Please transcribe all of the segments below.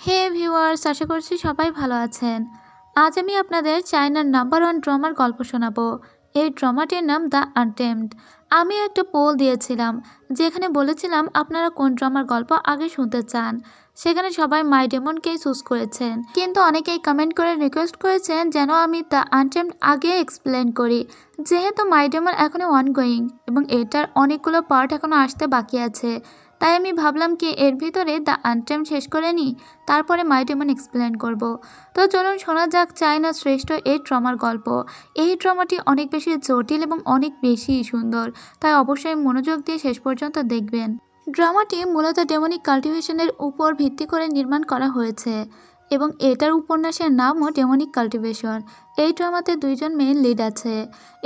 হে viewers, আশা করছি সবাই ভালো আছেন। আজ আমি আপনাদের চায়নার নাম্বার ওয়ান ড্রামার গল্প শোনাবো। এই ড্রামাটির নাম দ্য আনটেমড। আমি একটা পোল দিয়েছিলাম যেখানে বলেছিলাম আপনারা কোন ড্রামার গল্প আগে শুনতে চান। সেখানে সবাই মাই ডেমনকেই চুজ করেছেন, কিন্তু অনেকেই কমেন্ট করে রিকোয়েস্ট করেছেন যেন আমি দ্য আনটেমড আগে এক্সপ্লেন করি, যেহেতু মাই ডেমন এখনও অনগোয়িং এবং এটার অনেকগুলো পার্ট এখনও আসতে বাকি আছে। তাই আমি ভাবলাম কি এর ভিতরে দ্য আনটেম শেষ করে নিই, তারপরে মাই ডেমন এক্সপ্লেন করব। তো চলুন শোনা যাক চায়নার শ্রেষ্ঠ এই ড্রামার গল্প। এই ড্রামাটি অনেক বেশি জটিল এবং অনেক বেশি সুন্দর, তাই অবশ্যই মনোযোগ দিয়ে শেষ পর্যন্ত দেখবেন। ড্রামাটি মূলত ডেমনিক কাল্টিভেশনের উপর ভিত্তি করে নির্মাণ করা হয়েছে এবং এটার উপন্যাসের নামও ডেমনিক কাল্টিভেশন। এই ড্রামাতে দুইজন মেইন লিড আছে।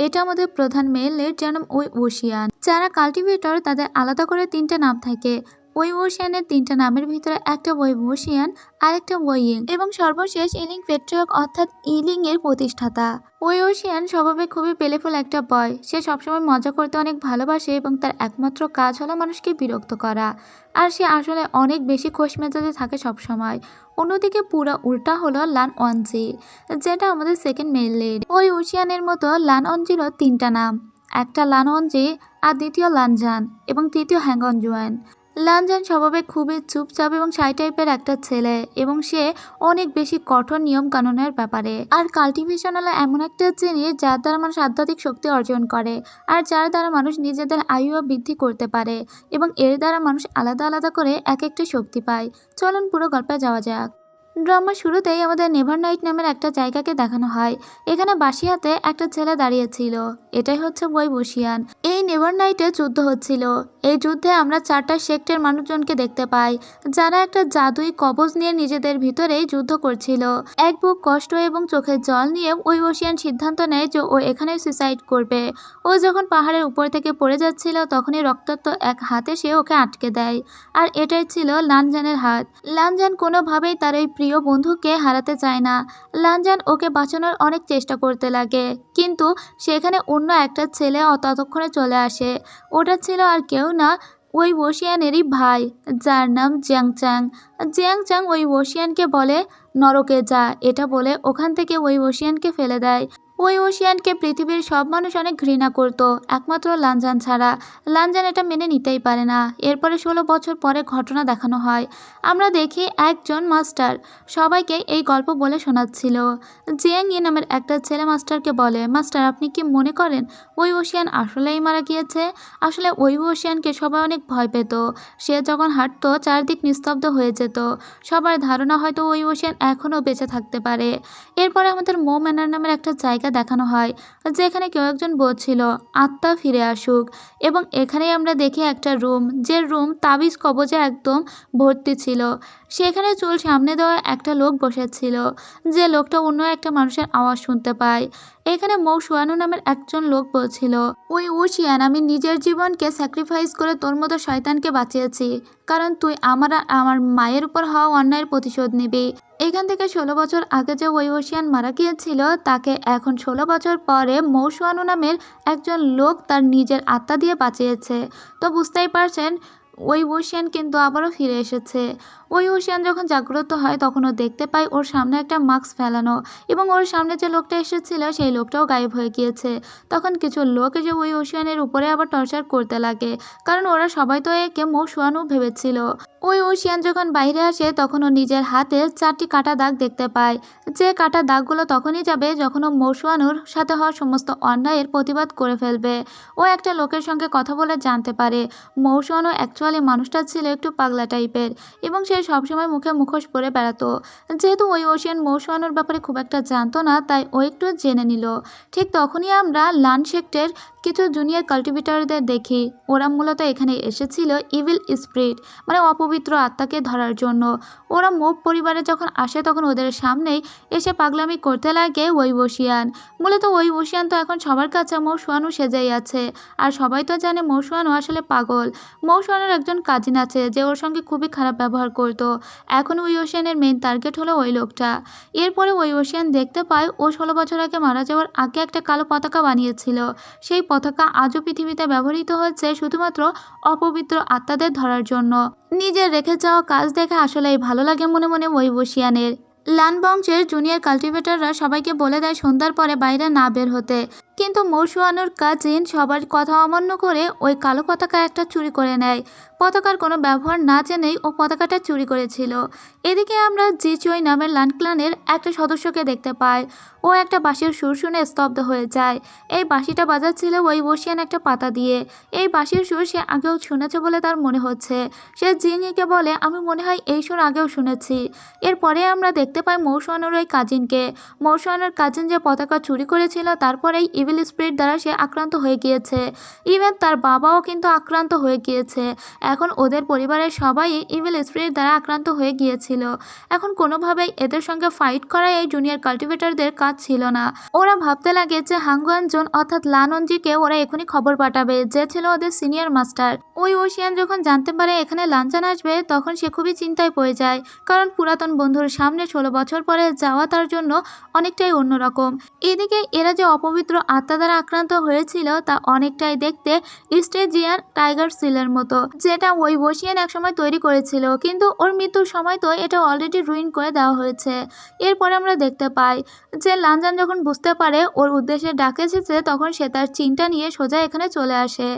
এটা আমাদের প্রধান মেইন লিড, যার নাম ওই ওশিয়ান। যারা কাল্টিভেটর তাদের আলাদা করে তিনটা নাম থাকে। ওই ওশিয়ানের তিনটা নামের ভিতরে একটা ওই ওশিয়ান, আরেকটা ওয়িং এবং সর্বশেষ ইলিং পেট্রিয়ক অর্থাৎ ইলিং এর প্রতিষ্ঠাতা। ওই ওশিয়ান স্বভাবে খুবই পেলেফুল একটা বয়। সে সবসময় মজা করতে অনেক ভালোবাসে এবং তার একমাত্র কাজ হলো মানুষকে বিরক্ত করা। আর সে আসলে অনেক বেশি খোশ মেজাজে থাকে সবসময়। অন্যদিকে পুরো উল্টা হলো লান ওয়ানজি, যেটা আমাদের সেকেন্ড মেইন লিড। ওই ওশিয়ানের মতো লান ওয়ানজিরও তিনটা নাম, একটা লান ওয়ানজি, আর দ্বিতীয় লানজান এবং তৃতীয় হ্যাংগনজুয়ান। লানজান স্বভাবে খুবই চুপচাপ এবং শাই টাইপের একটা ছেলে এবং সে অনেক বেশি কঠোর নিয়ম কানুনের ব্যাপারে। আর কাল্টিভেশন হলো এমন একটা জিনিস যার দ্বারা মানুষ আধ্যাত্মিক শক্তি অর্জন করে আর যার দ্বারা মানুষ নিজেদের আয়ুও বৃদ্ধি করতে পারে এবং এর দ্বারা মানুষ আলাদা আলাদা করে এক একটা শক্তি পায়। চলুন পুরো গল্পে যাওয়া যাক। ড্রামার শুরুতেই আমাদের নেভার নাইট নামের একটা জায়গাকে দেখানো হয়। এখানে বাঁশি হাতে একটা ছেলে দাঁড়িয়েছিল, এটাই হচ্ছে বই বসিয়ান। এই নেভার নাইটে যুদ্ধ হচ্ছিল। এই যুদ্ধে আমরা চারটা সেক্টের মানুষজনকে দেখতে পাই, যারা একটা জাদুই কবজ নিয়ে নিজেদের ভিতরেই যুদ্ধ করছিল। এক বুক কষ্ট এবং চোখের জল নিয়ে ওই বসিয়ান সিদ্ধান্ত নেয় যে ও এখানে সুইসাইড করবে। ও যখন পাহাড়ের উপর থেকে পড়ে যাচ্ছিল তখনই রক্তাক্ত এক হাতে সে ওকে আটকে দেয়, আর এটাই ছিল লানজানের হাত। লানজান কোনোভাবেই তার এই প্রিয় বন্ধুকে হারাতে চায় না। লানজান ওকে বাঁচানোর অনেক চেষ্টা করতে লাগে, কিন্তু সেখানে অন্য একটা ছেলে ততক্ষণে চলে আসে। ওটা ছিল আর কেউ না, ওই ওশিয়ানেরই ভাই, যার নাম জিয়াংচাং। জিয়াংচাং ওই ওশিয়ানকে বলে নরকে যা, এটা বলে ওখান থেকে ওই ওশিয়ানকে ফেলে দেয়। ওই ওশিয়ানকে পৃথিবীর সব মানুষ অনেক ঘৃণা করত, একমাত্র লানজান ছাড়া। লানজান এটা মেনে নিতেই পারে না। এরপরে 16 বছর পরে ঘটনা দেখানো হয়। আমরা দেখি একজন মাস্টার সবাইকে এই গল্প বলে শোনাচ্ছিল। জিয়াং ই নামের একটা ছেলে মাস্টারকে বলে, মাস্টার আপনি কি মনে করেন ওই ওশিয়ান আসলেই মারা গিয়েছে? আসলে ওই ওশিয়ানকে সবাই অনেক ভয় পেত। সে যখন হাঁটতো চারদিক নিস্তব্ধ হয়ে যেত। সবার ধারণা হয়তো ওই ওশিয়ান এখনও বেঁচে থাকতে পারে। এরপরে আমাদের মো ম্যানার নামের একটা জায়গা দেখানো হয়, যেখানে কেউ একজন বলছিল আত্মা ফিরে আসুক, এবং এখানেই আমরা দেখি একটা রুম, যে রুম তাবিজ কবজে একদম ভর্তি ছিল। সেখানে চুল সামনে দেওয়া একটা লোক বসেছিল, যে লোকটা অন্য একটা মানুষের আওয়াজ শুনতে পায়। এখানে মৌ সুয়ানু নামের একজন লোক বলছিল, ওই ওশিয়ান আমি নিজের জীবনকে স্যাক্রিফাইস করে তোর মতো শয়তানকে বাঁচিয়েছি, কারণ তুই আমার মায়ের উপর হওয়া অন্যায়ের প্রতিশোধ নিবি। এখান থেকে 16 বছর আগে যে ওই ওশিয়ান মারা গিয়েছিল তাকে এখন 16 বছর পরে মৌ সুয়ানু নামের একজন লোক তার নিজের আত্মা দিয়ে বাঁচিয়েছে। তো বুঝতেই পারছেন ওই ওশিয়ান কিন্তু আবারও ফিরে এসেছে। ওই ওশিয়ান যখন জাগ্রত হয় তখন ও দেখতে পায় ওর সামনে একটা মাস্ক ফেলানো, এবং ওর সামনে যে লোকটা এসেছিল সেই লোকটাও গায়েব হয়ে গিয়েছে। তখন কিছু লোক যে ওই ওশিয়ানের উপরে আবার টর্চার করতে লাগে, কারণ ওরা সবাই তো একে মৌ সুয়ানু ভেবেছিল। ওই ওশিয়ান যখন বাইরে আসে তখন ও নিজের হাতে 4টি কাটা দাগ দেখতে পায়, যে কাটা দাগগুলো তখনই যাবে যখন ও মৌ সুয়ানুর সাথে হওয়া সমস্ত অন্যায়ের প্রতিবাদ করে ফেলবে। ও একটা লোকের সঙ্গে কথা বলে জানতে পারে মৌ সুয়ানু অ্যাকচুয়ালি মানুষটা ছিল একটু পাগলা টাইপের, এবং সে সবসময় মুখে মুখোশ পরে বেড়াতো। যেহেতু ওই ওশিয়ান মৌ সুয়ানুর ব্যাপারে খুব একটা জানতো না, তাই ও একটু জেনে নিল। ঠিক তখনই আমরা লান সেক্টের কিছু জুনিয়র কাল্টিভেটরদের দেখি। ওরা মূলত এখানে এসেছিল ইভিল স্পিরিট মানে অপবিত্র আত্মাকে ধরার জন্য। ওরা মোব পরিবারে যখন আসে তখন ওদের সামনেই এসে পাগলামি করতে লাগে ওই ওশিয়ান। মূলত ওই ওশিয়ান তো এখন সবার কাছে মৌ সুয়ানু সেজেই আছে, আর সবাই তো জানে মৌ সুয়ানু আসলে পাগল। মৌ সুয়ানুর একজন কাজিন আছে যে ওর সঙ্গে খুবই খারাপ ব্যবহার করতো। এখন ওই ওশিয়ানের মেইন টার্গেট হলো ওই লোকটা। এরপরে ওই ওশিয়ান দেখতে পায় ও 16 বছর আগে মারা যাওয়ার আগে একটা কালো পতাকা বানিয়েছিল। সেই পতাকা আজও পৃথিবীতে ব্যবহৃত হচ্ছে শুধুমাত্র অপবিত্র আত্মাদের ধরার জন্য। নিজের রেখে যাওয়া কাজ দেখে আসলেই ভালো লাগে মনে মনে ওয়েইবুশিয়ানের। লান বংশের জুনিয়র কাল্টিভেটররা সবাইকে বলে দেয় সন্ধ্যার পরে বাইরে না বের হতে, কিন্তু মৌসুয়ানুর কাজিন সবার কথা অমান্য করে ওই কালো পতাকা একটা চুরি করে নেয়। পতাকার কোনো ব্যবহার না জেনেই ও পতাকাটা চুরি করেছিল। এদিকে আমরা জিচুই নামের লান ক্লানের একটা সদস্যকে দেখতে পাই। ও একটা বাঁশির সুর শুনে স্তব্ধ হয়ে যায়। এই বাঁশিটা বাজাচ্ছিল ওয়েইবুশিয়ান একটা পাতা দিয়ে। এই বাঁশির সুর সে আগেও শুনেছে বলে তার মনে হচ্ছে। সে জিংইকে বলে, আমি মনে হয় এই সুর আগেও শুনেছি। এরপরে আমরা দেখতে পাই মৌসুয়ানুর ওই কাজিনকে। মৌসুয়ানুর কাজিন যে পতাকা চুরি করেছিল তারপরেই ইভিল স্পিরিট দ্বারা সে আক্রান্ত হয়ে গিয়েছে। ইভেন তার বাবাও কিন্তু আক্রান্ত হয়ে গিয়েছে। এখন ওদের পরিবারের সবাই ইভিল স্পিরিট দ্বারা আক্রান্ত হয়ে গিয়েছিল। এখন কোনোভাবেই এদের সঙ্গে ফাইট করা এই জুনিয়র কাল্টিভেটরদের কাজ ছিল না। ওরা ভাবতে লাগে যে হাঙ্গুয়ানজন অর্থাৎ লাননজিকে ওরা এখনই খবর পাঠাবে, যে ছিল ওদের সিনিয়র মাস্টার। ওই ওশিয়ান যখন জানতে পারে এখানে লাঞ্চান আসবে তখন সে খুবই চিন্তায় পড়ে যায়, কারণ পুরাতন বন্ধুর সামনে 16 বছর পরে যাওয়া তার জন্য অনেকটাই অন্যরকম। এদিকে এরা যে অপবিত্র আত্মা দ্বারা আক্রান্ত হয়েছিল তা অনেকটাই দেখতে স্টেজিয়ান টাইগার সিলের মতো, যেটা ওয়েইবুশিয়ান একসময় তৈরি করেছিল, কিন্তু ওর মৃত্যুর সময় তো এটা অলরেডি রুইন করে দেওয়া হয়েছে। এরপরে আমরা দেখতে পাই যে লানজান যখন বুঝতে পারে ওর উদ্দেশ্যে ডাকে এসেছে তখন সে তার চিন্তা নিয়ে সোজা এখানে চলে আসে।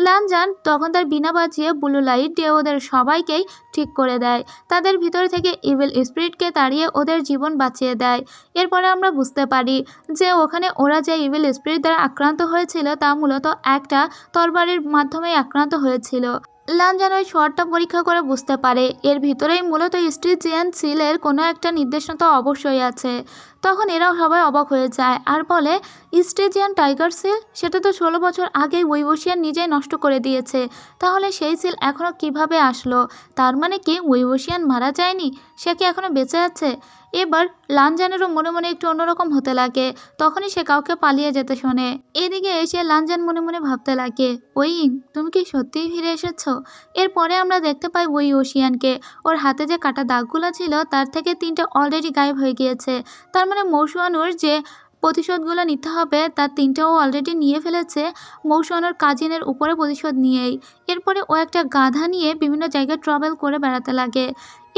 লানজান তখন তার বিনা বাজিয়ে ব্লু লাইট দিয়ে ওদের সবাইকেই ঠিক করে দেয়, তাদের ভিতর থেকে ইভিল স্পিরিটকে তাড়িয়ে ওদের জীবন বাঁচিয়ে দেয়। এরপরে আমরা বুঝতে পারি যে ওখানে ওরা যে ইভিল স্পিরিট দ্বারা আক্রান্ত হয়েছিল তা মূলত একটা তরবারির মাধ্যমে আক্রান্ত হয়েছিল। লানজান ওই শর্টটা পরীক্ষা করে বুঝতে পারে এর ভিতরেই মূলত স্ট্রিজিয়ান সিলের কোনো একটা নির্দেশনা অবশ্যই আছে। তখন এরাও সবাই অবাক হয়ে যায় আর বলে, স্ট্রেজিয়ান টাইগার সিল সেটা তো 16 বছর আগেই ওয়েইবুশিয়ান নিজেই নষ্ট করে দিয়েছে, তাহলে সেই সিল এখনও কিভাবে আসলো? তার মানে কি ওয়েইবুশিয়ান মারা যায়নি, সে কি এখনও বেঁচে আছে? এবার লানজানেরও মনে মনে একটু অন্যরকম হতে লাগে। তখনই সে কাউকে পালিয়ে যেতে শোনে। এদিকে এসে লানজান মনে মনে ভাবতে লাগে, ওইং তুমি কি সত্যিই ফিরে এসেছো? এরপরে আমরা দেখতে পাই ওয়েইবুশিয়ানকে। ওর হাতে যে কাটা দাগগুলো ছিল তার থেকে 3টা অলরেডি গায়েব হয়ে গিয়েছে। তার মানে মৌসুয়ানুর যে প্রতিশোধগুলো নিতে হবে তার 3টাও অলরেডি নিয়ে ফেলেছে মৌসুয়ানুর কাজিনের উপরে প্রতিশোধ নিয়েই। এরপরে ও একটা গাধা নিয়ে বিভিন্ন জায়গায় ট্রাভেল করে বেড়াতে লাগে।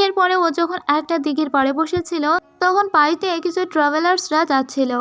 এরপরে ও যখন একটা দিঘির পাড়ে বসেছিল তখন পাড়িতে কিছু ট্রাভেলার্সরা যাচ্ছিল।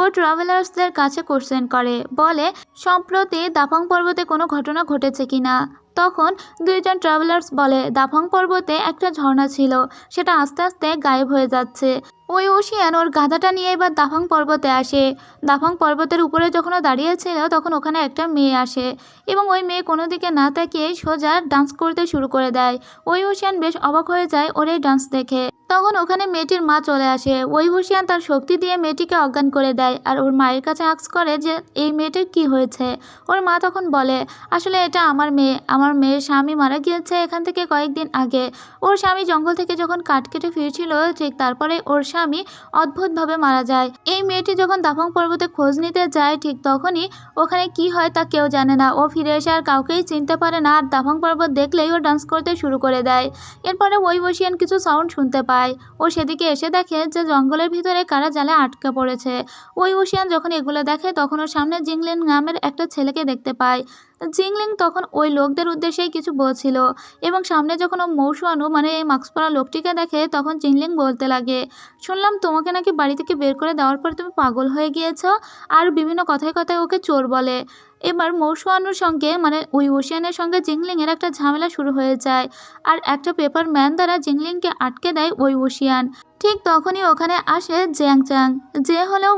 ও ট্রাভেলার্সদের কাছে কোশ্চেন করে, বলে সম্প্রতি দাপাং পর্বতে কোনো ঘটনা ঘটেছে কিনা। তখন 2জন ট্রাভেলার্স বলে দাপাং পর্বতে একটা ঝর্ণা ছিল, সেটা আস্তে আস্তে গায়েব হয়ে যাচ্ছে। ওই ওশিয়ান ওর গাধাটা নিয়ে এবার দাপাং পর্বতে আসে। দাপাং পর্বতের উপরে যখন ও দাঁড়িয়েছিল তখন ওখানে একটা মেয়ে আসে এবং ওই মেয়ে কোনো দিকে না তাকিয়ে সোজা ডান্স করতে শুরু করে দেয়। ওই ওশিয়ান বেশ অবাক হয়ে যায় ওর এই ডান্স দেখে। তখন ওখানে মেয়েটির মা চলে আসে। ওয়েইবুশিয়ান তার শক্তি দিয়ে মেয়েটিকে অজ্ঞান করে দেয় আর ওর মায়ের কাছে আস্ক করে যে এই মেয়েটির কি হয়েছে। ওর মা তখন বলে, আসলে এটা আমার মেয়ে, আমার মেয়ের স্বামী মারা গিয়েছে এখান থেকে কয়েকদিন আগে। ওর স্বামী জঙ্গল থেকে যখন কাঠ কেটে ফিরছিল ঠিক তারপরে ওর স্বামী অদ্ভুতভাবে মারা যায়। এই মেয়েটি যখন দাপাং পর্বতে খোঁজ নিতে যায় ঠিক তখনই ওখানে কি হয় তা কেউ জানে না। ও ফিরে এসে আর কাউকেই চিনতে পারে না আর দাপাং পর্বত দেখলেই ও ডান্স করতে শুরু করে দেয়। এরপরে ওয়েইবুশিয়ান কিছু সাউন্ড শুনতে পায়। ও সেদিকে এসে দেখে যে জঙ্গলের ভিতরে কারা জালে আটকে পড়েছে। ওয়েইবুশিয়ান যখন এগুলো দেখে তখন ওর সামনে জিংলিন নামের একটা ছেলেকে দেখতে পায়। জিংলিং তখন ওই লোকদের উদ্দেশ্যেই কিছু বলছিল এবং সামনে যখন ও মৌসুয়ানু মানে এই মাস্ক পরা লোকটিকে দেখে তখন জিংলিং বলতে লাগে, শুনলাম তোমাকে নাকি বাড়ি থেকে বের করে দেওয়ার পর তুমি পাগল হয়ে গিয়েছো, আর বিভিন্ন কথায় কথায় ওকে চোর বলে। এবার মৌসুয়ানুর সঙ্গে মানে ওয়েইবুশিয়ানের সঙ্গে জিংলিংয়ের একটা ঝামেলা শুরু হয়ে যায় আর একটা পেপার ম্যান দ্বারা জিংলিংকে আটকে দেয় ওয়েইবুশিয়ান। ঠিক তখনই ওখানে আসে জিয়াংচাং, যে হলো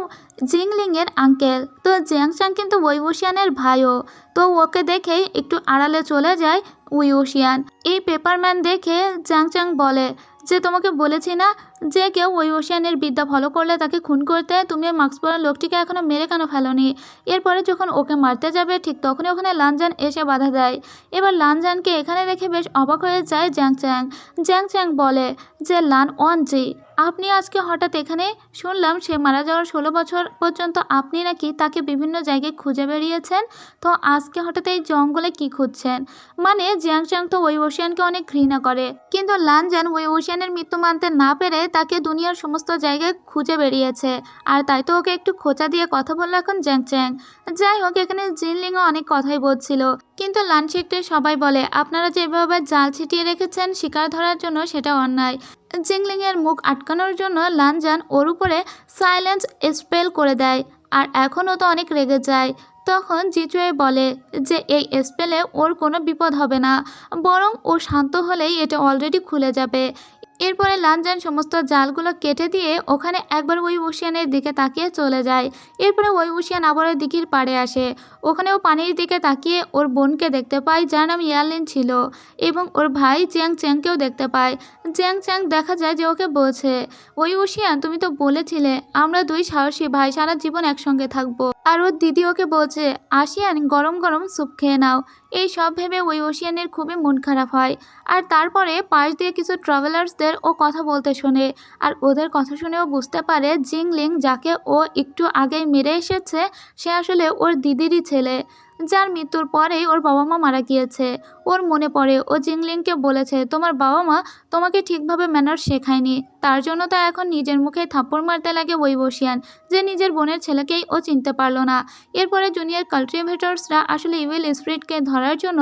জিংলিংয়ের আঙ্কেল। তো জিয়াংচাং কিন্তু ওয়েইবুশিয়ানের ভাইও। তো ওকে দেখেই একটু আড়ালে চলে যায় ওয়েইবুশিয়ান। এই পেপারম্যান দেখে জিয়াংচাং বলে যে তোমাকে বলেছি না যে কেউ ওয়েইবুশিয়ানের বিদ্যা ফলো করলে তাকে খুন করতে, তুমি মাস্ক পরা লোকটিকে এখনো মেরে কেন ফেলোনি? এরপরে যখন ওকে মারতে যাবে ঠিক তখনই ওখানে লানজান এসে বাধা দেয়। এবার লানজানকে এখানে দেখে বেশ অবাক হয়ে যায় জিয়াংচাং। জিয়াংচাং বলে যে লান ওয়ানজি আপনি আজকে হঠাৎ এখানে? শুনলাম সে মারা যাওয়ার 16 বছর পর্যন্ত আপনি নাকি তাকে বিভিন্ন জায়গায় খুঁজে বেরিয়েছেন। তো আজকে হঠাৎ এই জঙ্গলে কি খুঁজছেন? মানে জিয়াংচাং তো ওই ওশিয়ানকে অনেক ঘৃণা করে, কিন্তু লানজান ওই ওশিয়ানের মৃত্যু মানতে না পেরে তাকে দুনিয়ার সমস্ত জায়গায় খুঁজে বেরিয়েছে। আর তাই তো ওকে একটু খোঁচা দিয়ে কথা বললো এখন জ্যাংচ্যাং। যাই হোক, এখানে জিনলিংও অনেক কথাই বলছিল, কিন্তু লানশেকটে সবাই বলে আপনারা যেভাবে জাল ছিটিয়ে রেখেছেন শিকার ধরার জন্য সেটা অন্যায়। জিংলিংয়ের মুখ আটকানোর জন্য লানজান ওর উপরে সাইলেন্স স্পেল করে দেয়, আর এখনও তো অনেক রেগে যায়। তখন জিচুয়ে বলে যে এই স্পেলে ওর কোনো বিপদ হবে না, বরং ও শান্ত হলেই এটা অলরেডি খুলে যাবে। এরপরে লানজান সমস্ত জালগুলো কেটে দিয়ে ওখানে একবার ওই ওশিয়ানের দিকে তাকিয়ে চলে যায়। এরপরে ওই ওশিয়ান আবার ওই দিঘির পাড়ে আসে। ওখানেও পানির দিকে তাকিয়ে ওর বোনকে দেখতে পায় যার নাম ইয়ারলিন ছিল, এবং ওর ভাই জিয়াং চ্যাংকেও দেখতে পায়। জিয়াং চ্যাং দেখা যায় যে ওকে বলছে, ওই ওশিয়ান তুমি তো বলেছিলে আমরা দুই সাহসী ভাই সারা জীবন একসঙ্গে থাকবো। আর ওর দিদি ওকে বলছে আসিয়ান গরম গরম স্যুপ খেয়ে নাও। এই সব ভেবে ওই ওশিয়ানের খুবই মন খারাপ হয়। আর তারপরে পাশ দিয়ে কিছু ট্রাভেলার্সদের ও কথা বলতে শোনে, আর ওদের কথা শুনেও বুঝতে পারে জিংলিং যাকে ও একটু আগেই মেরে এসেছে সে আসলে ওর দিদিরই ছেলে, যার মৃত্যুর পরেই ওর বাবা মা মারা গিয়েছে। ওর মনে পড়ে ও জিংলিংকে বলেছে তোমার বাবা মা তোমাকে ঠিকভাবে ম্যানার শেখায়নি, তার জন্য তো এখন নিজের মুখে থাপ্পড় মারতে লাগে ওই বসিয়ান, যে নিজের বোনের ছেলেকেই ও চিনতে পারলো না। এরপরে জুনিয়র কাল্টিভেটর্সরা আসলে ইভিল স্পিরিটকে ধরার জন্য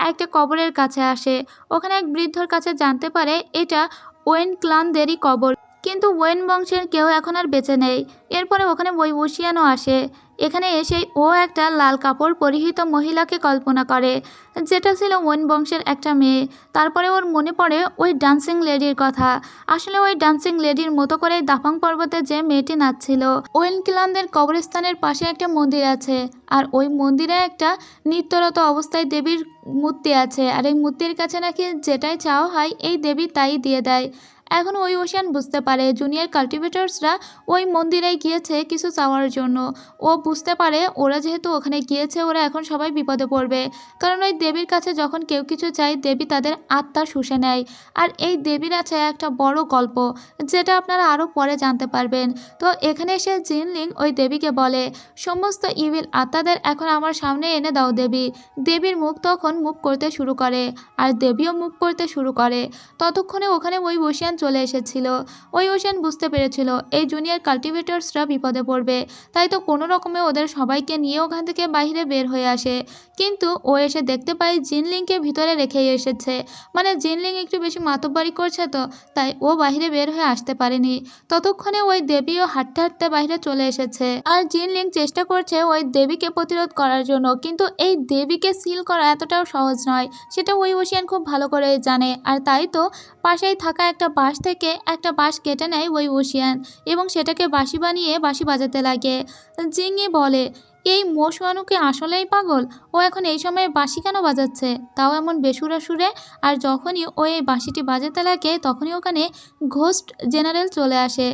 একটা কবরের কাছে আসে। ওখানে এক বৃদ্ধর কাছে জানতে পারে এটা ওয়েন ক্লানদেরই কবর, কিন্তু ওয়েন বংশের কেউ এখন আর বেঁচে নেই। এরপরে ওখানে ওই ওশিয়ানও আসে। এখানে এসেই ও একটা লাল কাপড় পরিহিত মহিলাকে কল্পনা করে, যেটা ছিল ওয়েন বংশের একটা মেয়ে। তারপরে ওর মনে পড়ে ওই ডান্সিং লেডির কথা। আসলে ওই ডান্সিং লেডির মতো করে দাপাং পর্বতে যে মেয়েটি নাচছিল। ওয়েন ক্লানদের কবরস্থানের পাশে একটা মন্দির আছে, আর ওই মন্দিরে একটা নৃত্যরত অবস্থায় দেবীর মূর্তি আছে, আর এই মূর্তির কাছে নাকি যেটাই চাওয়া হয় এই দেবী তাই দিয়ে দেয়। এখন ওই ওশিয়ান বুঝতে পারে জুনিয়র কাল্টিভেটর্সরা ওই মন্দিরে গিয়েছে কিছু চাওয়ার জন্য। ও বুঝতে পারে ওরা যেহেতু ওখানে গিয়েছে ওরা এখন সবাই বিপদে পড়বে, কারণ ওই দেবীর কাছে যখন কেউ কিছু চায় দেবী তাদের আত্মা শুষে নেয়। আর এই দেবীর আছে একটা বড় গল্প, যেটা আপনারা আরও পরে জানতে পারবেন। তো এখানে এসে জিনলিং ওই দেবীকে বলে সমস্ত ইভিল আত্মাদের এখন আমার সামনে এনে দাও দেবী। দেবীর মুখ তখন মুভ করতে শুরু করে, আর দেবীও মুভ করতে শুরু করে। ততক্ষণে ওখানে ওই ওশিয়ান চলে এসেছিল। ওই ওশিয়ান বুঝতে পেরেছিল এই জুনিয়র কাল্টিভেটর্সরা বিপদে পড়বে, তাই তো কোনো রকমে ওদের সবাইকে নিয়ে ওখান থেকে বাইরে বের হয়ে আসে। কিন্তু ও এসে দেখতে পায় জিনলিংকে ভিতরে রেখেই এসেছে, মানে জিনলিং একটু বেশি মাতব্বারি করছে, তো তাই ও বাইরে বের হয়ে আসতে পারেনি। ততক্ষণে ওই দেবীও হাঁটতে হাঁটতে বাইরে চলে এসেছে, আর জিনলিং চেষ্টা করছে ওই দেবীকে প্রতিরোধ করার জন্য, কিন্তু এই দেবীকে সিল করা এতটাও সহজ নয়, সেটা ওই ওশিয়ান খুব ভালো করে জানে। আর তাই তো পাশেই থাকা একটা বাঁশ থেকে একটা বাঁশ কেটে নেয় ওই ওশিয়ান, এবং সেটাকে বাঁশি বানিয়ে বাঁশি বাজাতে লাগে। জিংই বলে এই মোশওয়ানু কি আসলেই পাগল, ও এখন এই সময় বাঁশি কেন বাজাচ্ছে, তাও এমন বেসুরা সুরে। আর যখনই ও এই বাঁশিটি বাজাতে লাগে তখনই ওখানে ঘোস্ট জেনারেল চলে আসে,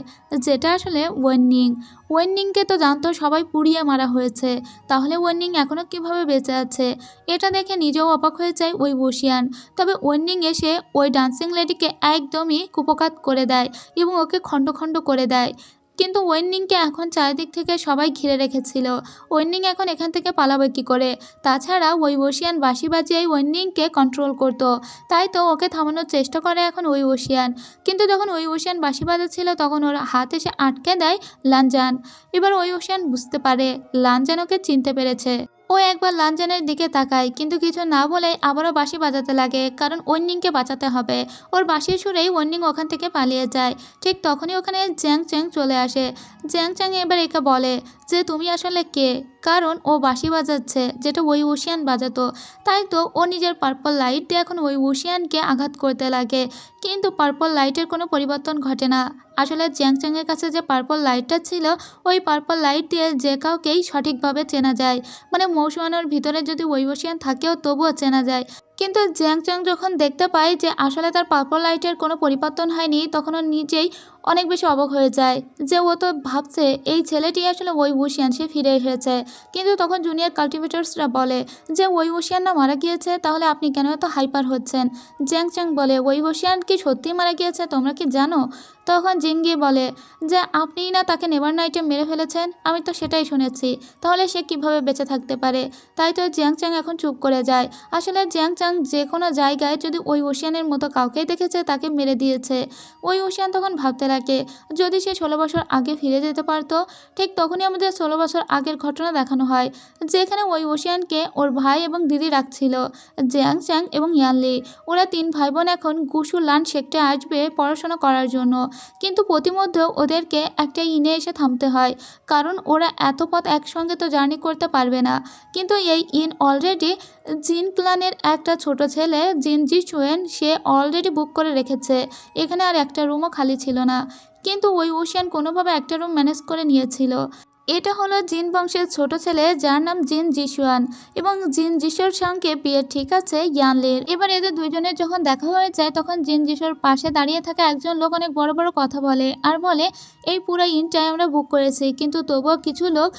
যেটা আসলে ওয়েননিং। ওয়েননিংকে তো জানতো সবাই পুড়িয়ে মারা হয়েছে, তাহলে ওয়েননিং এখনও কীভাবে বেঁচে আছে এটা দেখে নিজেও অবাক হয়ে যায় ওই ওশিয়ান। তবে ওয়েননিং এসে ওই ডান্সিং লেডিকে একদমই কুপকাত করে দেয় এবং ওকে খণ্ড খণ্ড করে দেয়। কিন্তু ওয়েননিংকে এখন চারিদিক থেকে সবাই ঘিরে রেখেছিল। ওয়েননিং এখন এখান থেকে পালাবে কী করে? তাছাড়া ওই ওশিয়ান বাঁশি বাজিয়েই ওয়েননিংকে কন্ট্রোল করতো, তাই তো ওকে থামানোর চেষ্টা করে এখন ওই ওশিয়ান। কিন্তু যখন ওই ওশিয়ান বাঁশি বাজাচ্ছিল তখন ওর হাত এসে আটকে দেয় লানজান। এবার ওই ওশিয়ান বুঝতে পারে লানজান ওকে চিনতে পেরেছে। ও একবার লানজানের দিকে তাকায়, কিন্তু কিছু না বলে আবারও বাঁশি বাজাতে লাগে, কারণ ওয়েননিংকে বাঁচাতে হবে। ওর বাঁশির সুরেই ওয়েননিং ওখান থেকে পালিয়ে যায়। ঠিক তখনই ওখানে জ্যাং চ্যাং চলে আসে। জ্যাং চ্যাং এবার একে বলে যে তুমি আসলে কে, কারণ ও বাঁশি বাজাচ্ছে যেটা ওই ওশিয়ান বাজাতো। তাই তো ও নিজের পার্পল লাইট দিয়ে এখন ওই ওশিয়ানকে আঘাত করতে লাগে, কিন্তু পার্পল লাইটের কোনো পরিবর্তন ঘটে না। আসলে জ্যাং চ্যাংয়ের কাছে যে পার্পল লাইটটা ছিল ওই পার্পল লাইট দিয়ে যে কাউকেই সঠিকভাবে চেনা যায়, মানে মৌসুমানোর ভিতরে যদি ওই ওশিয়ান থাকেও তবুও চেনা যায়। কিন্তু জ্যাংচ্যাং যখন দেখতে পায় যে আসলে তার পার্পল লাইটের কোনো পরিবর্তন হয়নি, তখন ও নিজেই অনেক বেশি অবাক হয়ে যায় যে ও তো ভাবছে এই ছেলেটি আসলে ওই ওশিয়ান, সে ফিরে এসেছে। কিন্তু তখন জুনিয়র কাল্টিভেটর্সরা বলে যে ওই ওশিয়ান না মারা গিয়েছে, তাহলে আপনি কেন এত হাইপার হচ্ছেন? জ্যাংচ্যাং বলে ওই ওশিয়ান কি সত্যিই মারা গিয়েছে, তোমরা কি জানো? তখন জিঙ্গি বলে যে আপনিই না তাকে নেভার নাইটে মেরে ফেলেছেন, আমি তো সেটাই শুনেছি, তাহলে সে কিভাবে বেঁচে থাকতে পারে? তাই তো জ্যাংচ্যাং এখন চুপ করে যায়। আসলে জ্যাংচ্যাং যে কোনো জায়গায় যদি ওই ওশিয়ানের মতো কাউকেই দেখেছে তাকে মেরে দিয়েছে। ওই ওশিয়ান তখন ভাবতে লাগে যদি সে 16 বছর আগে ফিরে যেতে পারতো। ঠিক তখনই আমাদের 16 বছর আগের ঘটনা দেখানো হয়, যেখানে ওই ওশিয়ানকে ওর ভাই এবং দিদি রাখছিল, জ্যাংচ্যাং এবং ইয়ানলি। ওরা 3 ভাই বোন এখন গুশু লান সেক্টে আসবে পড়াশোনা করার জন্য, কিন্তু প্রতিমধ্যে ওদেরকে একটা ইনে এসে থামতে হয়, কারণ ওরা এত পথ একসঙ্গে তো জার্নি করতে পারবে না। কিন্তু এই ইন অলরেডি জিন ক্লানের একটা ছোট ছেলে জিন জি চুয়েন, সে অলরেডি বুক করে রেখেছে। এখানে আর একটা রুমও খালি ছিল না, কিন্তু ওই ওশিয়ান কোনোভাবে একটা রুম ম্যানেজ করে নিয়েছিল। এটা হলো জিন বংশের ছোট ছেলে, যার নাম জিন জিশুয়ান, এবং জিন জিশোর সঙ্গে বিয়ে ঠিক আছে ইয়ানলির। এবার এদের দুইজনের যখন দেখা হয়ে যায়, তখন জিন জিশোর পাশে দাঁড়িয়ে থাকা একজন লোক অনেক বড় বড় কথা বলে আর বলে এই পুরো ইনটাই আমরা বুক করেছি, কিন্তু তবুও কিছু লোক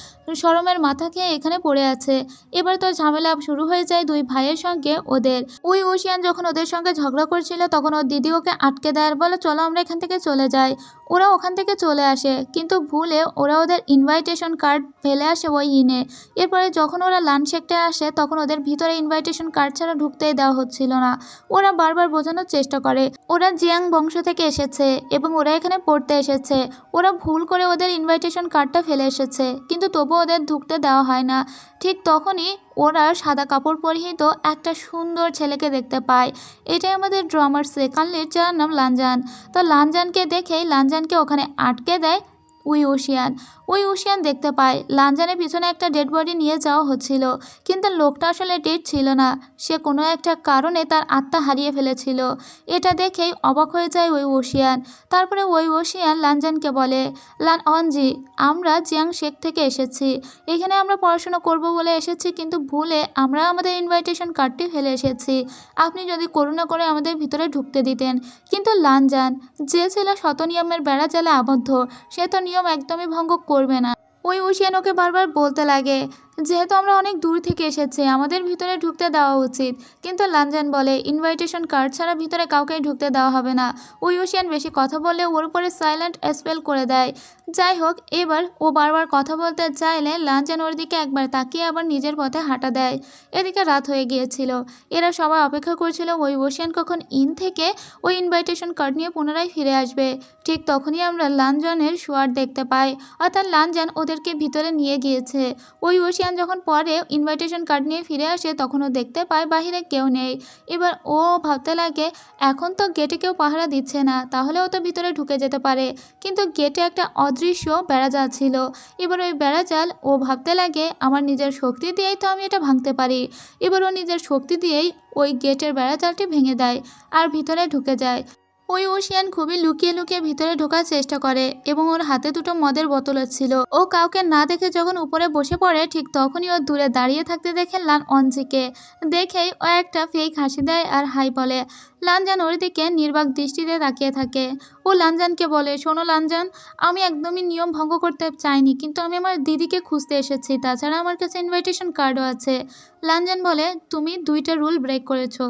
শরমের মাথা খেয়ে এখানে পড়ে আছে। এবার তো ঝামেলা শুরু হয়ে যায় দুই ভাইয়ের সঙ্গে ওদের। ওই ওশিয়ান যখন ওদের সঙ্গে ঝগড়া করছিল, তখন ওর দিদি ওকে আটকে দেয় আর বলে চলো আমরা এখান থেকে চলে যাই। ওরা ওখান থেকে চলে আসে, কিন্তু ভুলে ওরা ওদের ইনভাইটেশন কার্ড ফেলে আসে ওই ইনে। এরপরে যখন ওরা লাঞ্চ সেক্টে আসে, তখন ওদের ভিতরে ইনভাইটেশন কার্ড ছাড়া ঢুকতেই দেওয়া হচ্ছিল না। ওরা বারবার বোঝানোর চেষ্টা করে ওরা জিয়াং বংশ থেকে এসেছে এবং ওরা এখানে পড়তে এসেছে। ওরা ভুল করে ওদের ইনভাইটেশন কার্ডটা ফেলে এসেছে, কিন্তু তবুও ওদের ঢুকতে দেওয়া হয় না। ঠিক তখনই ওরা সাদা কাপড় পরিহিত একটা সুন্দর ছেলেকে দেখতে পায়। এটাই আমাদের ড্রামার সেকেন্ড লিড, যার নাম লানজান। তো লানজানকে দেখেই লানজানকে ওখানে আটকে দেয় ওই ওশিয়ান। ওই ওশিয়ান দেখতে পায় লানজানের পিছনে একটা ডেড বডি নিয়ে যাওয়া হচ্ছিল, কিন্তু লোকটা আসলে ডেড ছিল না, সে কোনো একটা কারণে তার আত্মা হারিয়ে ফেলেছিল। এটা দেখেই অবাক হয়ে যায় ওই ওশিয়ান। তারপরে ওই ওশিয়ান লানজানকে বলে লান অনজি, আমরা জিয়াং শেখ থেকে এসেছি, এখানে আমরা পড়াশোনা করব বলে এসেছি, কিন্তু ভুলে আমরা আমাদের ইনভাইটেশন কার্ডটি ফেলে এসেছি। আপনি যদি করুণা করে আমাদের ভিতরে ঢুকতে দিতেন। কিন্তু লানজান, যে ছেলে শত নিয়মের বেড়া জালে আবদ্ধ, সে তো নিয়ম একদমই ভঙ্গ করবে না। ওই ওশিয়ান ওকে বারবার বলতে লাগে যেহেতু আমরা অনেক দূর থেকে এসেছি, আমাদের ভিতরে ঢুকতে দেওয়া উচিত। কিন্তু লানজান বলে ইনভাইটেশন কার্ড ছাড়া ভিতরে কাউকেই ঢুকতে দেওয়া হবে না। ওই ওশিয়ান বেশি কথা বললে ওর উপরে সাইলেন্ট স্পেল করে দেয়। যাই হোক, এবার ও বারবার কথা বলতে চাইলে লানজান ওর দিকে একবার তাকিয়ে আবার নিজের পথে হাঁটা দেয়। এদিকে রাত হয়ে গিয়েছিল, এরা সবাই অপেক্ষা করছিল ওই ওশিয়ান কখন ইন থেকে ওই ইনভাইটেশন কার্ড নিয়ে পুনরায় ফিরে আসবে। ঠিক তখনই আমরা লানজানের শোয়ার দেখতে পাই, অর্থাৎ লানজান ওদেরকে ভিতরে নিয়ে গিয়েছে। ওই ওশিয়ান যখন পরে ইনভাইটেশন কার্ড নিয়ে ফিরে আসে, তখন ও দেখতে পায় বাহিরে কেউ নেই। এবার ও ভাবতে লাগে এখন তো গেটে কেউ পাহারা দিচ্ছে না, তাহলে ও তো ভিতরে ঢুকে যেতে পারে, কিন্তু গেটে একটা অদৃশ্য বেড়াজাল ছিল। এবার ওই বেড়াজাল ও ভাবতে লাগে আমার নিজের শক্তি দিয়েই তো আমি এটা ভাঙতে পারি। এবার ও নিজের শক্তি দিয়েই ওই গেটের বেড়াজালটি ভেঙে দেয় আর ভিতরে ঢুকে যায়। ওই ওশিয়ান খুবই লুকিয়ে লুকিয়ে ভিতরে ঢোকার চেষ্টা করে এবং ওর হাতে দুটো মদের বোতল ছিল। ও কাউকে না দেখে যখন উপরে বসে পড়ে, ঠিক তখনই ও দূরে দাঁড়িয়ে থাকতে দেখে লান অনজিকে। দেখেই ও একটা ফেক হাসি দেয় আর হাই বলে। লানজান ওর দিকে নির্বাক দৃষ্টিতে তাকিয়ে থাকে। ও লানজানকে বলে শোনো লানজান, আমি একদমই নিয়ম ভঙ্গ করতে চাইনি, কিন্তু আমি আমার দিদিকে খুঁজতে এসেছি, তাছাড়া আমার কাছে ইনভাইটেশন কার্ডও আছে। লানজান বলে তুমি 2টা রুল ব্রেক করেছো।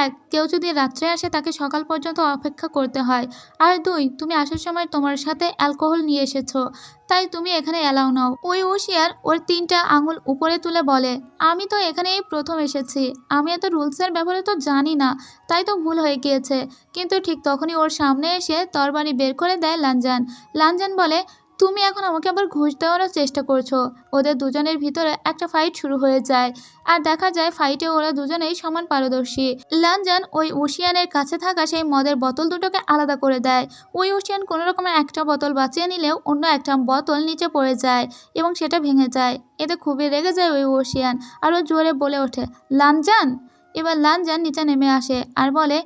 1, কেউ যদি রাত্রে আসে তাকে সকাল পর্যন্ত অপেক্ষা করতে হয়, আর 2, তুমি আসার সময় তোমার সাথে অ্যালকোহল নিয়ে এসেছো, তাই তুমি এখানে অ্যালাউ নাও। ওই ওশিয়ার ওর 3টা আঙুল উপরে তুলে বলে আমি তো এখানে এই প্রথম এসেছি, আমি এত রুলসের ব্যাপারে তো জানি না, তাই তো ভুল হয়ে গিয়েছে। কিন্তু ঠিক তখনই ওর সামনে এসে তরবারি বের করে দেয় লানজান। লানজান বলে তুমি এখন আমাকে আবার ঘুষ দেওয়ারও চেষ্টা করছো। ওদের দুজনের ভিতরে একটা ফাইট শুরু হয়ে যায়, আর দেখা যায় ফাইটে ওরা দুজনেই সমান পারদর্শী। লানজান ওই ওশিয়ানের কাছে থাকা সেই মদের বোতল দুটোকে আলাদা করে দেয়। ওই ওশিয়ান কোনো রকমের একটা বোতল বাঁচিয়ে নিলেও অন্য একটা বোতল নিচে পড়ে যায় এবং সেটা ভেঙে যায়। এতে খুবই রেগে যায় ওই ওশিয়ান আর ও জোরে বলে ওঠে লানজান। এবার লানজান নিচে নেমে আসে আর বলে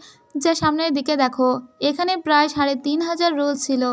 যে সামনের দিকে দেখো, এখানে প্রায় ৩,৫০০ রুল ছিল,